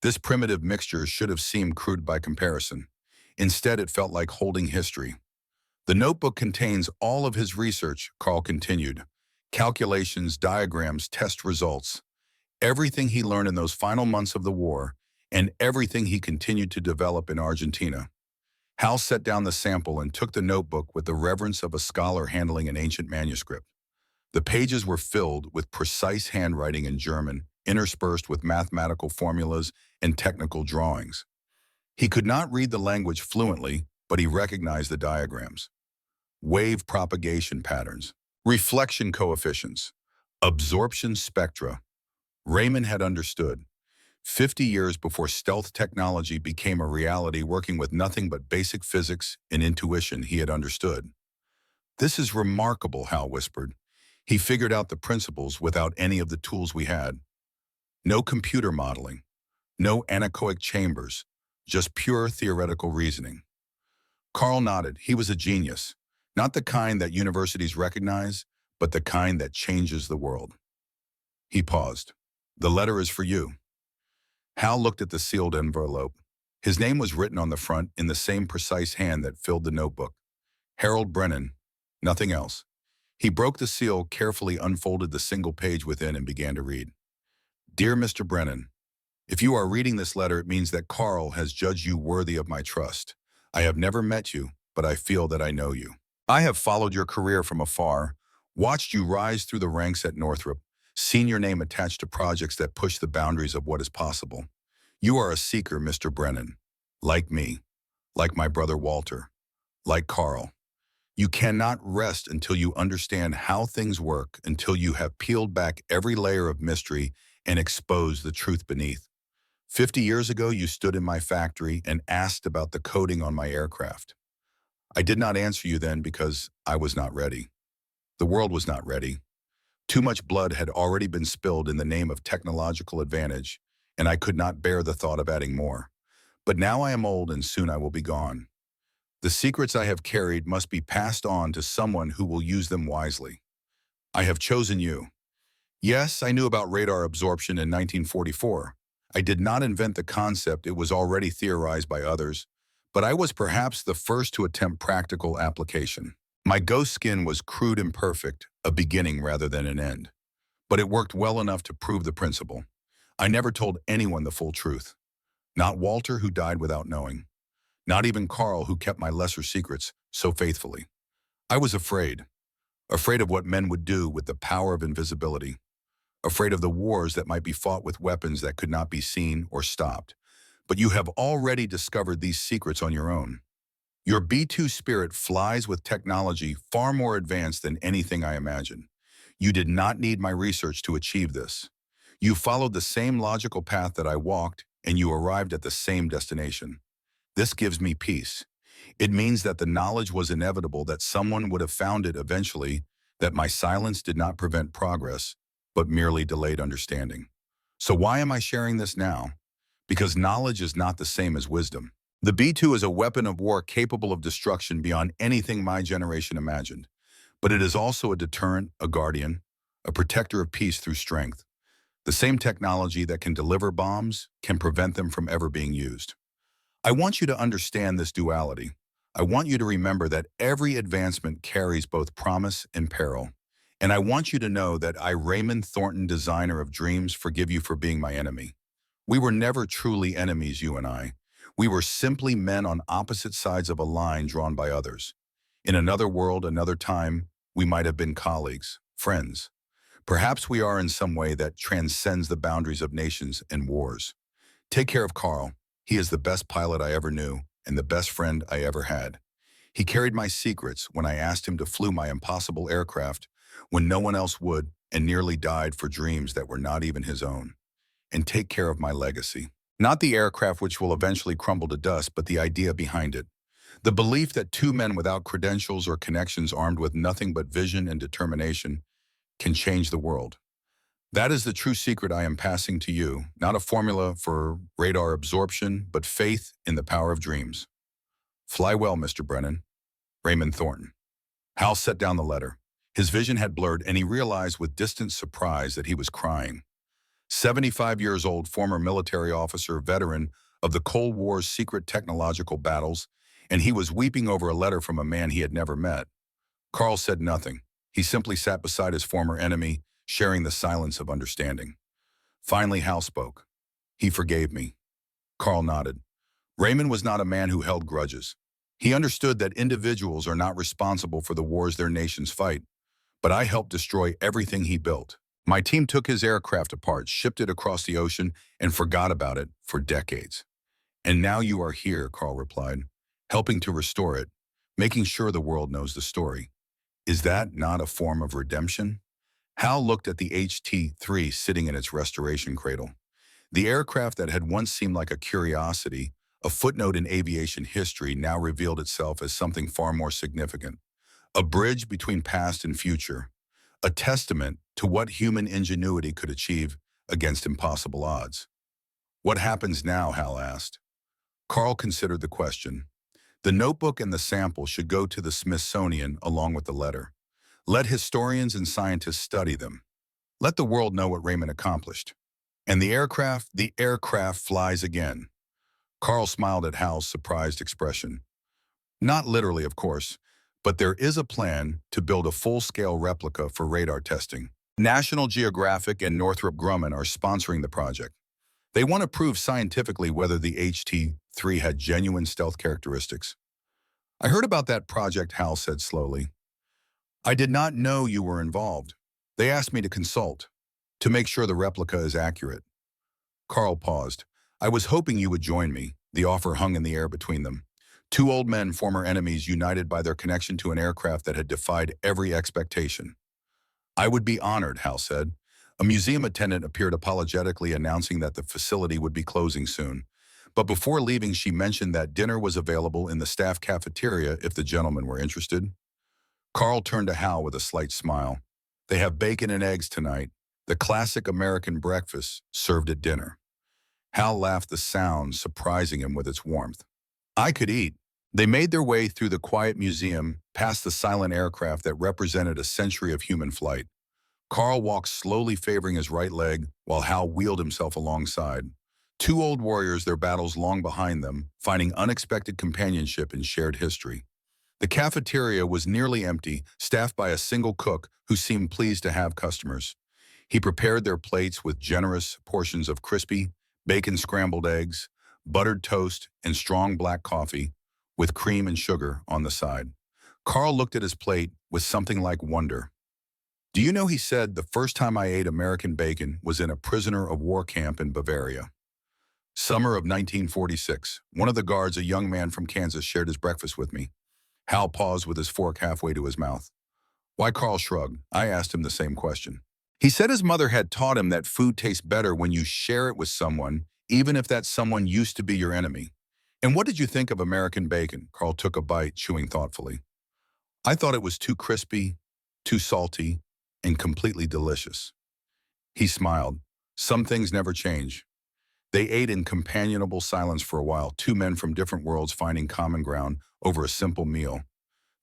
This primitive mixture should have seemed crude by comparison. Instead, it felt like holding history. "The notebook contains all of his research," Carl continued. "Calculations, diagrams, test results. Everything he learned in those final months of the war, and everything he continued to develop in Argentina." Hal set down the sample and took the notebook with the reverence of a scholar handling an ancient manuscript. The pages were filled with precise handwriting in German, interspersed with mathematical formulas and technical drawings. He could not read the language fluently, but he recognized the diagrams. Wave propagation patterns, reflection coefficients, absorption spectra. Raymond had understood. 50 years before stealth technology became a reality, working with nothing but basic physics and intuition, he had understood. "This is remarkable," Hal whispered. "He figured out the principles without any of the tools we had. No computer modeling, no anechoic chambers, just pure theoretical reasoning." Carl nodded. He was a genius, not the kind that universities recognize, but the kind that changes the world. He paused. "The letter is for you." Hal looked at the sealed envelope. His name was written on the front in the same precise hand that filled the notebook. Harold Brennan. Nothing else. He broke the seal, carefully unfolded the single page within, and began to read. "Dear Mr. Brennan, if you are reading this letter, it means that Carl has judged you worthy of my trust. I have never met you, but I feel that I know you. I have followed your career from afar, watched you rise through the ranks at Northrop, seen your name attached to projects that push the boundaries of what is possible. You are a seeker, Mr. Brennan, like me, like my brother Walter, like Carl. You cannot rest until you understand how things work, until you have peeled back every layer of mystery and exposed the truth beneath. 50 years ago, you stood in my factory and asked about the coating on my aircraft. I did not answer you then because I was not ready. The world was not ready. Too much blood had already been spilled in the name of technological advantage, and I could not bear the thought of adding more. But now I am old and soon I will be gone. The secrets I have carried must be passed on to someone who will use them wisely. I have chosen you. Yes, I knew about radar absorption in 1944. I did not invent the concept, it was already theorized by others, but I was perhaps the first to attempt practical application. My ghost skin was crude and perfect, a beginning rather than an end. But it worked well enough to prove the principle. I never told anyone the full truth. Not Walter, who died without knowing. Not even Carl, who kept my lesser secrets so faithfully. I was afraid. Afraid of what men would do with the power of invisibility. Afraid of the wars that might be fought with weapons that could not be seen or stopped. But you have already discovered these secrets on your own. Your B2 spirit flies with technology far more advanced than anything I imagined. You did not need my research to achieve this. You followed the same logical path that I walked, and you arrived at the same destination. This gives me peace. It means that the knowledge was inevitable, that someone would have found it eventually, that my silence did not prevent progress, but merely delayed understanding. So why am I sharing this now? Because knowledge is not the same as wisdom. The B2 is a weapon of war capable of destruction beyond anything my generation imagined. But it is also a deterrent, a guardian, a protector of peace through strength. The same technology that can deliver bombs can prevent them from ever being used. I want you to understand this duality. I want you to remember that every advancement carries both promise and peril. And I want you to know that I, Raymond Thornton, designer of dreams, forgive you for being my enemy. We were never truly enemies, you and I. We were simply men on opposite sides of a line drawn by others. In another world, another time, we might have been colleagues, friends. Perhaps we are in some way that transcends the boundaries of nations and wars. Take care of Carl. He is the best pilot I ever knew and the best friend I ever had. He carried my secrets when I asked him to fly my impossible aircraft when no one else would, and nearly died for dreams that were not even his own. And take care of my legacy. Not the aircraft which will eventually crumble to dust, but the idea behind it. The belief that two men without credentials or connections, armed with nothing but vision and determination, can change the world. That is the true secret I am passing to you, not a formula for radar absorption, but faith in the power of dreams. Fly well, Mr. Brennan. Raymond Thornton. Hal set down the letter. His vision had blurred, and he realized with distant surprise that he was crying. 75 years old, former military officer, veteran of the Cold War's secret technological battles, and he was weeping over a letter from a man he had never met. Carl said nothing. He simply sat beside his former enemy, sharing the silence of understanding. Finally, Hal spoke. He forgave me. Carl nodded. Raymond was not a man who held grudges. He understood that individuals are not responsible for the wars their nations fight, but I helped destroy everything he built. My team took his aircraft apart, shipped it across the ocean, and forgot about it for decades. And now you are here, Carl replied, helping to restore it, making sure the world knows the story. Is that not a form of redemption? Hal looked at the HT-3 sitting in its restoration cradle. The aircraft that had once seemed like a curiosity, a footnote in aviation history, now revealed itself as something far more significant. A bridge between past and future. A testament to what human ingenuity could achieve against impossible odds. What happens now, Hal asked. Carl considered the question. The notebook and the sample should go to the Smithsonian along with the letter. Let historians and scientists study them. Let the world know what Raymond accomplished. And the aircraft flies again. Carl smiled at Hal's surprised expression. Not literally, of course, but there is a plan to build a full-scale replica for radar testing. National Geographic and Northrop Grumman are sponsoring the project. They want to prove scientifically whether the HT-3 had genuine stealth characteristics. I heard about that project, Hal said slowly. I did not know you were involved. They asked me to consult, to make sure the replica is accurate. Carl paused. I was hoping you would join me. The offer hung in the air between them. Two old men, former enemies, united by their connection to an aircraft that had defied every expectation. I would be honored, Hal said. A museum attendant appeared apologetically, announcing that the facility would be closing soon. But before leaving, she mentioned that dinner was available in the staff cafeteria if the gentlemen were interested. Carl turned to Hal with a slight smile. They have bacon and eggs tonight, the classic American breakfast served at dinner. Hal laughed, the sound surprising him with its warmth. I could eat. They made their way through the quiet museum, past the silent aircraft that represented a century of human flight. Carl walked slowly, favoring his right leg, while Hal wheeled himself alongside. Two old warriors, their battles long behind them, finding unexpected companionship in shared history. The cafeteria was nearly empty, staffed by a single cook who seemed pleased to have customers. He prepared their plates with generous portions of crispy, bacon-scrambled eggs, buttered toast, and strong black coffee, with cream and sugar on the side. Carl looked at his plate with something like wonder. Do you know, he said, the first time I ate American bacon was in a prisoner of war camp in Bavaria. Summer of 1946. One of the guards, a young man from Kansas, shared his breakfast with me. Hal paused with his fork halfway to his mouth. Why? Carl shrugged. I asked him the same question. He said his mother had taught him that food tastes better when you share it with someone, even if that someone used to be your enemy. And what did you think of American bacon? Carl took a bite, chewing thoughtfully. I thought it was too crispy, too salty, and completely delicious. He smiled. Some things never change. They ate in companionable silence for a while, two men from different worlds finding common ground over a simple meal.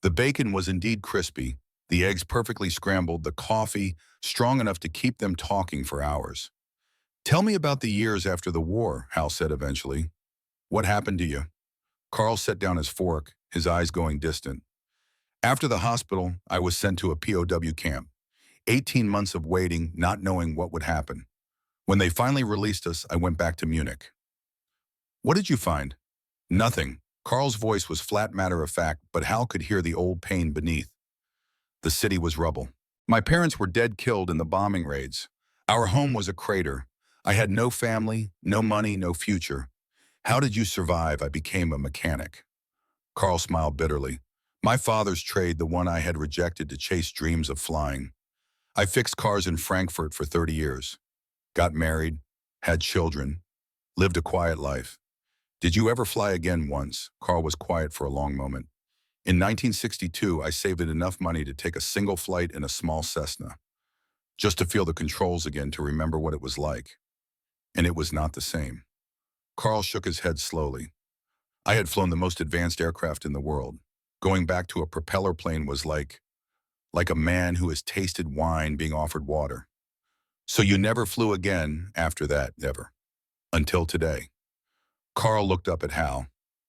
The bacon was indeed crispy, the eggs perfectly scrambled, the coffee strong enough to keep them talking for hours. Tell me about the years after the war, Hal said eventually. What happened to you? Carl set down his fork, his eyes going distant. After the hospital, I was sent to a POW camp. 18 months of waiting, not knowing what would happen. When they finally released us, I went back to Munich. What did you find? Nothing. Carl's voice was flat matter-of-fact, but Hal could hear the old pain beneath. The city was rubble. My parents were dead killed in the bombing raids. Our home was a crater. I had no family, no money, no future. How did you survive? I became a mechanic. Carl smiled bitterly. My father's trade, the one I had rejected to chase dreams of flying. I fixed cars in Frankfurt for 30 years. Got married, had children, lived a quiet life. Did you ever fly again once? Carl was quiet for a long moment. In 1962, I saved enough money to take a single flight in a small Cessna, just to feel the controls again, to remember what it was like. And it was not the same. Carl shook his head slowly. I had flown the most advanced aircraft in the world. Going back to a propeller plane was like a man who has tasted wine being offered water. So you never flew again after that, never. Until today. Carl looked up at Hal.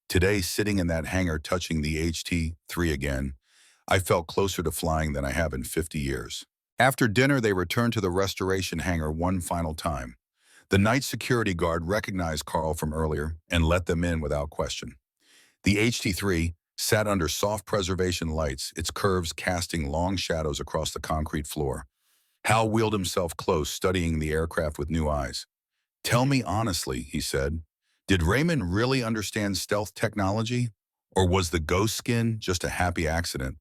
Today, sitting in that hangar touching the HT-3 again, I felt closer to flying than I have in 50 years. After dinner, they returned to the restoration hangar one final time. The night security guard recognized Carl from earlier and let them in without question. The HT-3 sat under soft preservation lights, its curves casting long shadows across the concrete floor. Hal wheeled himself close, studying the aircraft with new eyes. Tell me honestly, he said, did Raymond really understand stealth technology? Or was the ghost skin just a happy accident?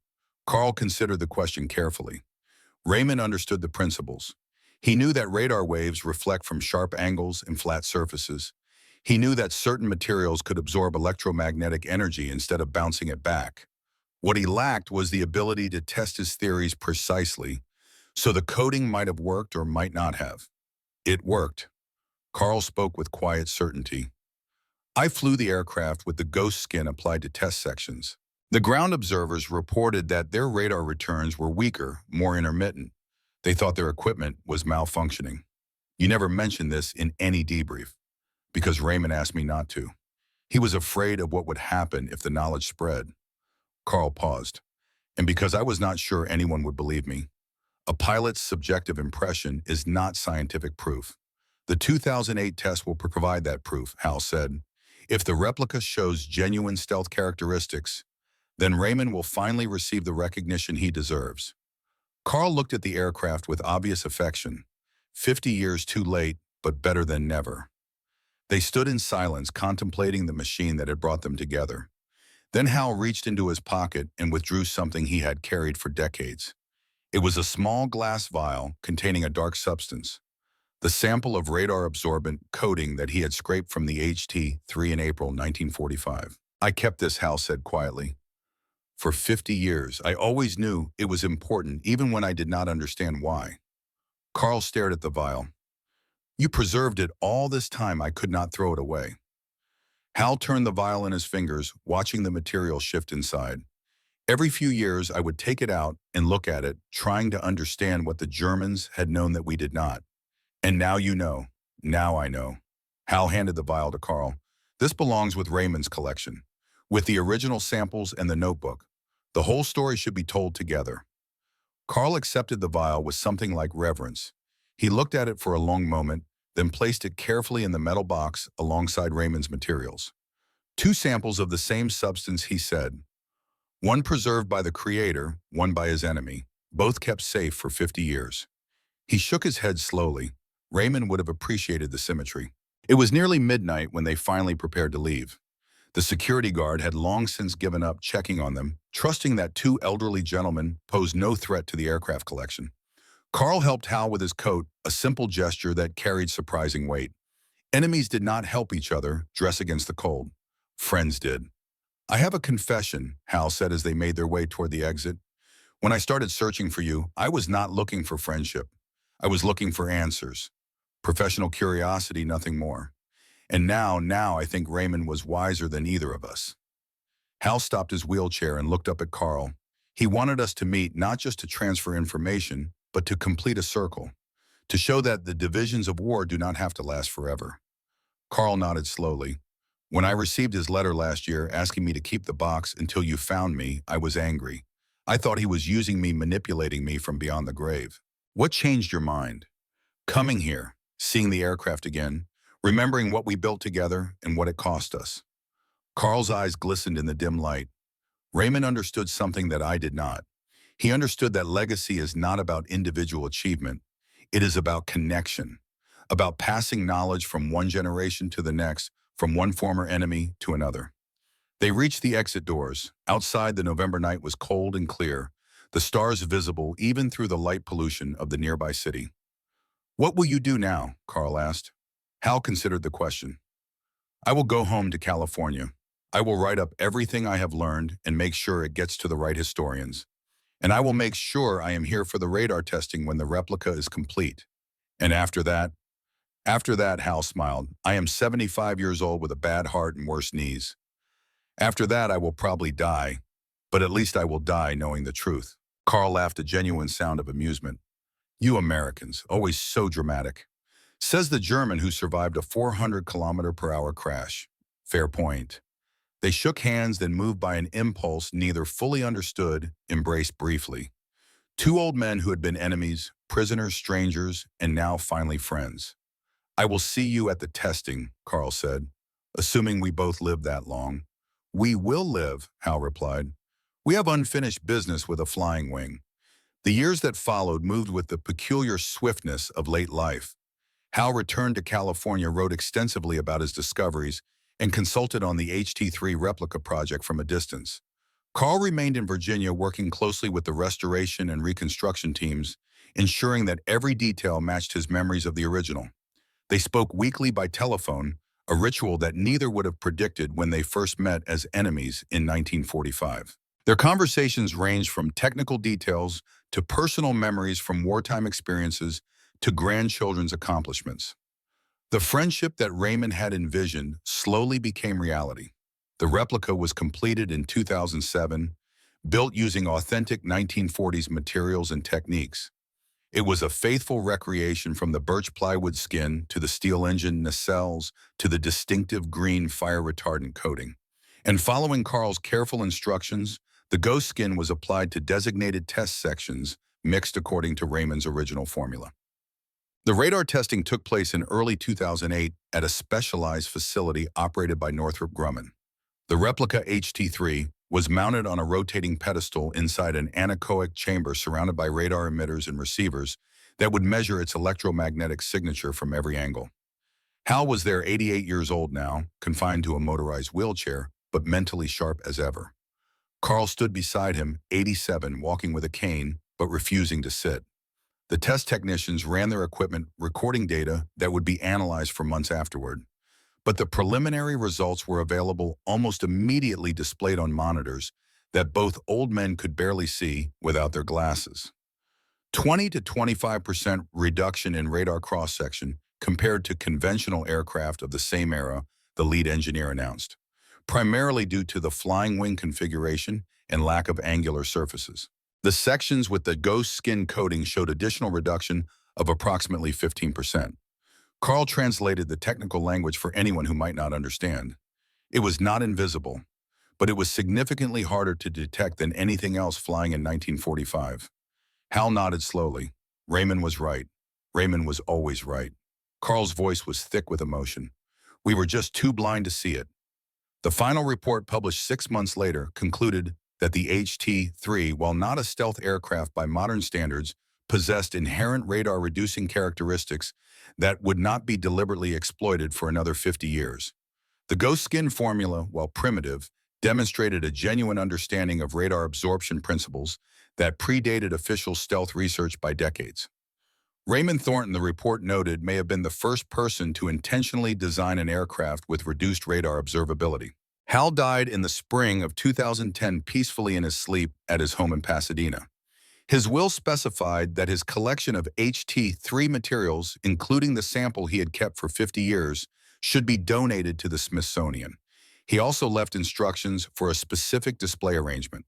Carl considered the question carefully. Raymond understood the principles. He knew that radar waves reflect from sharp angles and flat surfaces. He knew that certain materials could absorb electromagnetic energy instead of bouncing it back. What he lacked was the ability to test his theories precisely, so the coding might have worked or might not have. It worked. Carl spoke with quiet certainty. I flew the aircraft with the ghost skin applied to test sections. The ground observers reported that their radar returns were weaker, more intermittent. They thought their equipment was malfunctioning. You never mentioned this in any debrief, because Raymond asked me not to. He was afraid of what would happen if the knowledge spread. Carl paused, and because I was not sure anyone would believe me. A pilot's subjective impression is not scientific proof. The 2008 test will provide that proof, Hal said. If the replica shows genuine stealth characteristics, then Raymond will finally receive the recognition he deserves. Carl looked at the aircraft with obvious affection. 50 years too late, but better than never. They stood in silence, contemplating the machine that had brought them together. Then Hal reached into his pocket and withdrew something he had carried for decades. It was a small glass vial containing a dark substance, the sample of radar-absorbent coating that he had scraped from the HT-3 in April 1945. I kept this, Hal said quietly. For 50 years, I always knew it was important, even when I did not understand why. Carl stared at the vial. You preserved it all this time. I could not throw it away. Hal turned the vial in his fingers, watching the material shift inside. Every few years, I would take it out and look at it, trying to understand what the Germans had known that we did not. And now you know. Now I know. Hal handed the vial to Carl. This belongs with Raymond's collection, with the original samples and the notebook. The whole story should be told together. Carl accepted the vial with something like reverence. He looked at it for a long moment, then placed it carefully in the metal box alongside Raymond's materials. 2 samples of the same substance, he said. One preserved by the creator, one by his enemy, both kept safe for 50 years. He shook his head slowly. Raymond would have appreciated the symmetry. It was nearly midnight when they finally prepared to leave. The security guard had long since given up checking on them, trusting that 2 elderly gentlemen posed no threat to the aircraft collection. Carl helped Hal with his coat, a simple gesture that carried surprising weight. Enemies did not help each other dress against the cold. Friends did. I have a confession, Hal said as they made their way toward the exit. When I started searching for you, I was not looking for friendship. I was looking for answers. Professional curiosity, nothing more. And now I think Raymond was wiser than either of us. Hal stopped his wheelchair and looked up at Carl. He wanted us to meet not just to transfer information, but to complete a circle, to show that the divisions of war do not have to last forever. Carl nodded slowly. When I received his letter last year asking me to keep the box until you found me, I was angry. I thought he was using me, manipulating me from beyond the grave. What changed your mind? Coming here, seeing the aircraft again, remembering what we built together and what it cost us. Carl's eyes glistened in the dim light. Raymond understood something that I did not. He understood that legacy is not about individual achievement. It is about connection, about passing knowledge from one generation to the next, from one former enemy to another. They reached the exit doors. Outside, the November night was cold and clear, the stars visible even through the light pollution of the nearby city. "What will you do now?" Carl asked. Hal considered the question. "I will go home to California. I will write up everything I have learned and make sure it gets to the right historians. And I will make sure I am here for the radar testing when the replica is complete. And after that, Hal smiled, "I am 75 years old with a bad heart and worse knees. After that, I will probably die, but at least I will die knowing the truth." Carl laughed, a genuine sound of amusement. "You Americans, always so dramatic," says the German who survived a 400-kilometer-per-hour crash. Fair point. They shook hands, then moved by an impulse neither fully understood, embraced briefly. Two old men who had been enemies, prisoners, strangers, and now finally friends. "I will see you at the testing," Carl said, "assuming we both live that long." "We will live," Hal replied. "We have unfinished business with a flying wing." The years that followed moved with the peculiar swiftness of late life. Hal returned to California, wrote extensively about his discoveries, and consulted on the HT-3 replica project from a distance. Carl remained in Virginia, working closely with the restoration and reconstruction teams, ensuring that every detail matched his memories of the original. They spoke weekly by telephone, a ritual that neither would have predicted when they first met as enemies in 1945. Their conversations ranged from technical details to personal memories, from wartime experiences to grandchildren's accomplishments. The friendship that Raymond had envisioned slowly became reality. The replica was completed in 2007, built using authentic 1940s materials and techniques. It was a faithful recreation, from the birch plywood skin to the steel engine nacelles to the distinctive green fire-retardant coating. And following Carl's careful instructions, the ghost skin was applied to designated test sections, mixed according to Raymond's original formula. The radar testing took place in early 2008 at a specialized facility operated by Northrop Grumman. The replica HT-3 was mounted on a rotating pedestal inside an anechoic chamber surrounded by radar emitters and receivers that would measure its electromagnetic signature from every angle. Hal was there, 88 years old now, confined to a motorized wheelchair, but mentally sharp as ever. Carl stood beside him, 87, walking with a cane, but refusing to sit. The test technicians ran their equipment, recording data that would be analyzed for months afterward. But the preliminary results were available almost immediately, displayed on monitors that both old men could barely see without their glasses. 20 to 25% reduction in radar cross-section compared to conventional aircraft of the same era, the lead engineer announced, primarily due to the flying wing configuration and lack of angular surfaces. The sections with the ghost skin coating showed additional reduction of approximately 15%. Carl translated the technical language for anyone who might not understand. It was not invisible, but it was significantly harder to detect than anything else flying in 1945. Hal nodded slowly. Raymond was right. Raymond was always right. Carl's voice was thick with emotion. "We were just too blind to see it." The final report, published 6 months later, concluded that the HT-3, while not a stealth aircraft by modern standards, possessed inherent radar-reducing characteristics that would not be deliberately exploited for another 50 years. The ghost skin formula, while primitive, demonstrated a genuine understanding of radar absorption principles that predated official stealth research by decades. Raymond Thornton, the report noted, may have been the first person to intentionally design an aircraft with reduced radar observability. Hal died in the spring of 2010 peacefully in his sleep at his home in Pasadena. His will specified that his collection of HT-3 materials, including the sample he had kept for 50 years, should be donated to the Smithsonian. He also left instructions for a specific display arrangement.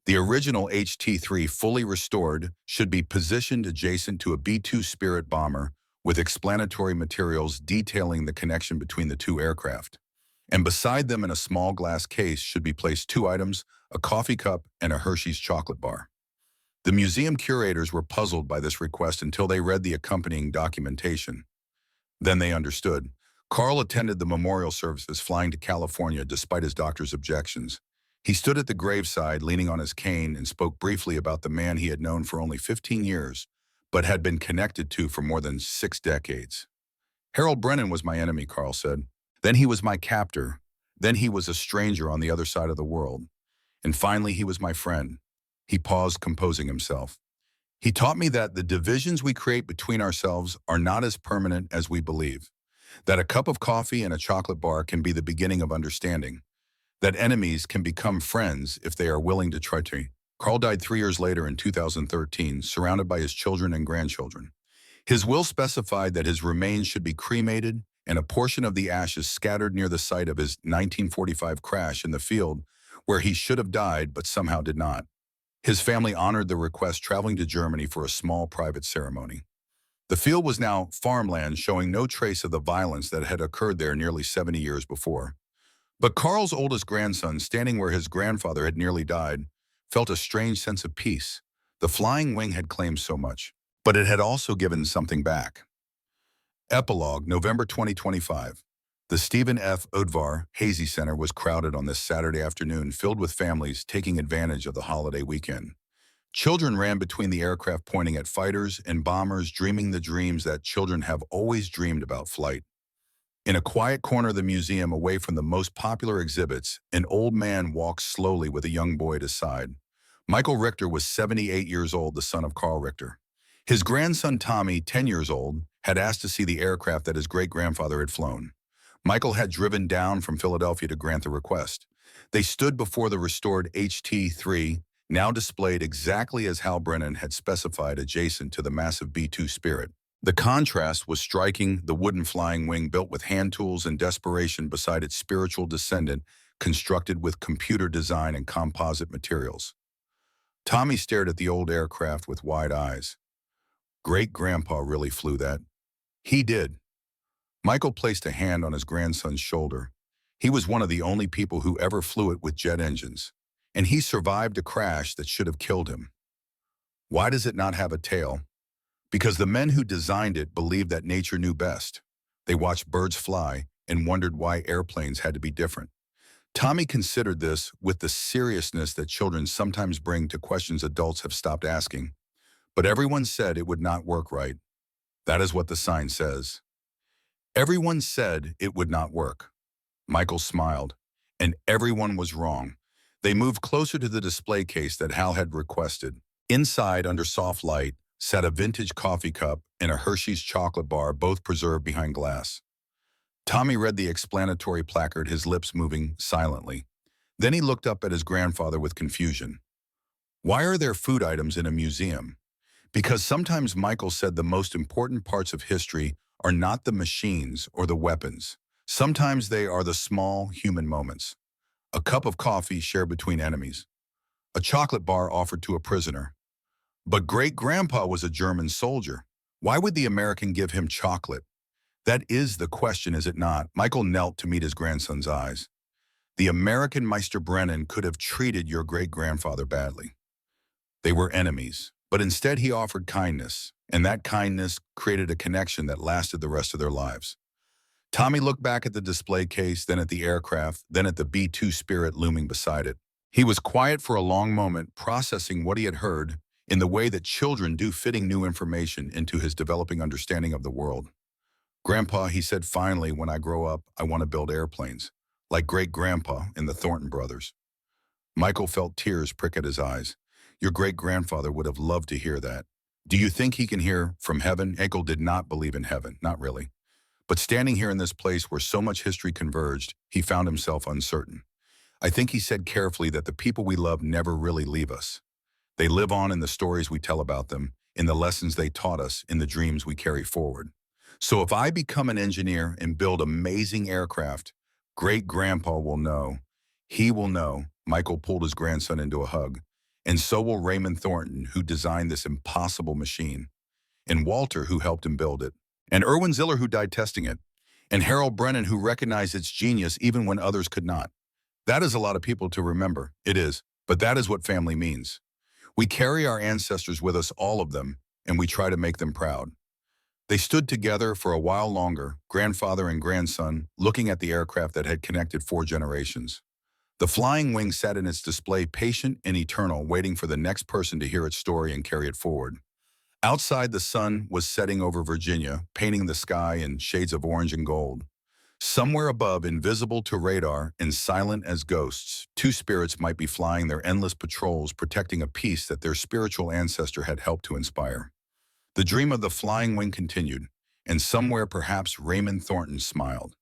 The original HT-3, fully restored, should be positioned adjacent to a B-2 Spirit bomber with explanatory materials detailing the connection between the two aircraft. And beside them, in a small glass case, should be placed two items: a coffee cup and a Hershey's chocolate bar. The museum curators were puzzled by this request until they read the accompanying documentation. Then they understood. Carl attended the memorial services flying to California despite his doctor's objections. He stood at the graveside leaning on his cane and spoke briefly about the man he had known for only 15 years, but had been connected to for more than 6 decades. Harold Brennan was my enemy, Carl said. Then he was my captor. Then he was a stranger on the other side of the world. And finally, he was my friend. He paused, composing himself. He taught me that the divisions we create between ourselves are not as permanent as we believe. That a cup of coffee and a chocolate bar can be the beginning of understanding. That enemies can become friends if they are willing to try to. Carl died 3 years later in 2013, surrounded by his children and grandchildren. His will specified that his remains should be cremated and a portion of the ashes scattered near the site of his 1945 crash in the field where he should have died but somehow did not. His family honored the request, traveling to Germany for a small private ceremony. The field was now farmland, showing no trace of the violence that had occurred there nearly 70 years before. But Carl's oldest grandson, standing where his grandfather had nearly died, felt a strange sense of peace. The flying wing had claimed so much, but it had also given something back. Epilogue, November 2025. The Stephen F. Udvar Hazy Center was crowded on this Saturday afternoon, filled with families taking advantage of the holiday weekend. Children ran between the aircraft pointing at fighters and bombers, dreaming the dreams that children have always dreamed about flight. In a quiet corner of the museum, away from the most popular exhibits, an old man walked slowly with a young boy at his side. Michael Richter was 78 years old, the son of Carl Richter. His grandson Tommy, 10 years old, had asked to see the aircraft that his great-grandfather had flown. Michael had driven down from Philadelphia to grant the request. They stood before the restored HT-3, now displayed exactly as Hal Brennan had specified, adjacent to the massive B-2 Spirit. The contrast was striking, the wooden flying wing built with hand tools and desperation beside its spiritual descendant, constructed with computer design and composite materials. Tommy stared at the old aircraft with wide eyes. Great-grandpa really flew that. He did. Michael placed a hand on his grandson's shoulder. He was one of the only people who ever flew it with jet engines, and he survived a crash that should have killed him. Why does it not have a tail? Because the men who designed it believed that nature knew best. They watched birds fly and wondered why airplanes had to be different. Tommy considered this with the seriousness that children sometimes bring to questions adults have stopped asking. But everyone said it would not work right. That is what the sign says. Everyone said it would not work. Michael smiled, and everyone was wrong. They moved closer to the display case that Hal had requested. Inside, under soft light, sat a vintage coffee cup and a Hershey's chocolate bar, both preserved behind glass. Tommy read the explanatory placard, his lips moving silently. Then he looked up at his grandfather with confusion. Why are there food items in a museum? Because sometimes, Michael said, the most important parts of history are not the machines or the weapons. Sometimes they are the small human moments. A cup of coffee shared between enemies. A chocolate bar offered to a prisoner. But great-grandpa was a German soldier. Why would the American give him chocolate? That is the question, is it not? Michael knelt to meet his grandson's eyes. The American Meister Brennan could have treated your great-grandfather badly. They were enemies, but instead he offered kindness, and that kindness created a connection that lasted the rest of their lives. Tommy looked back at the display case, then at the aircraft, then at the B-2 Spirit looming beside it. He was quiet for a long moment, processing what he had heard in the way that children do, fitting new information into his developing understanding of the world. Grandpa, he said finally, when I grow up, I want to build airplanes, like great-grandpa and the Thornton brothers. Michael felt tears prick at his eyes. Your great-grandfather would have loved to hear that. Do you think he can hear from heaven? Michael did not believe in heaven, not really. But standing here in this place where so much history converged, he found himself uncertain. I think he said carefully that the people we love never really leave us. They live on in the stories we tell about them, in the lessons they taught us, in the dreams we carry forward. So if I become an engineer and build amazing aircraft, great-grandpa will know. He will know. Michael pulled his grandson into a hug. And so will Raymond Thornton, who designed this impossible machine. And Walter, who helped him build it. And Erwin Ziller, who died testing it. And Harold Brennan, who recognized its genius even when others could not. That is a lot of people to remember. It is. But that is what family means. We carry our ancestors with us, all of them, and we try to make them proud. They stood together for a while longer, grandfather and grandson, looking at the aircraft that had connected 4 generations. The flying wing sat in its display, patient and eternal, waiting for the next person to hear its story and carry it forward. Outside, the sun was setting over Virginia, painting the sky in shades of orange and gold. Somewhere above, invisible to radar and silent as ghosts, 2 spirits might be flying their endless patrols, protecting a peace that their spiritual ancestor had helped to inspire. The dream of the flying wing continued, and somewhere perhaps Raymond Thornton smiled.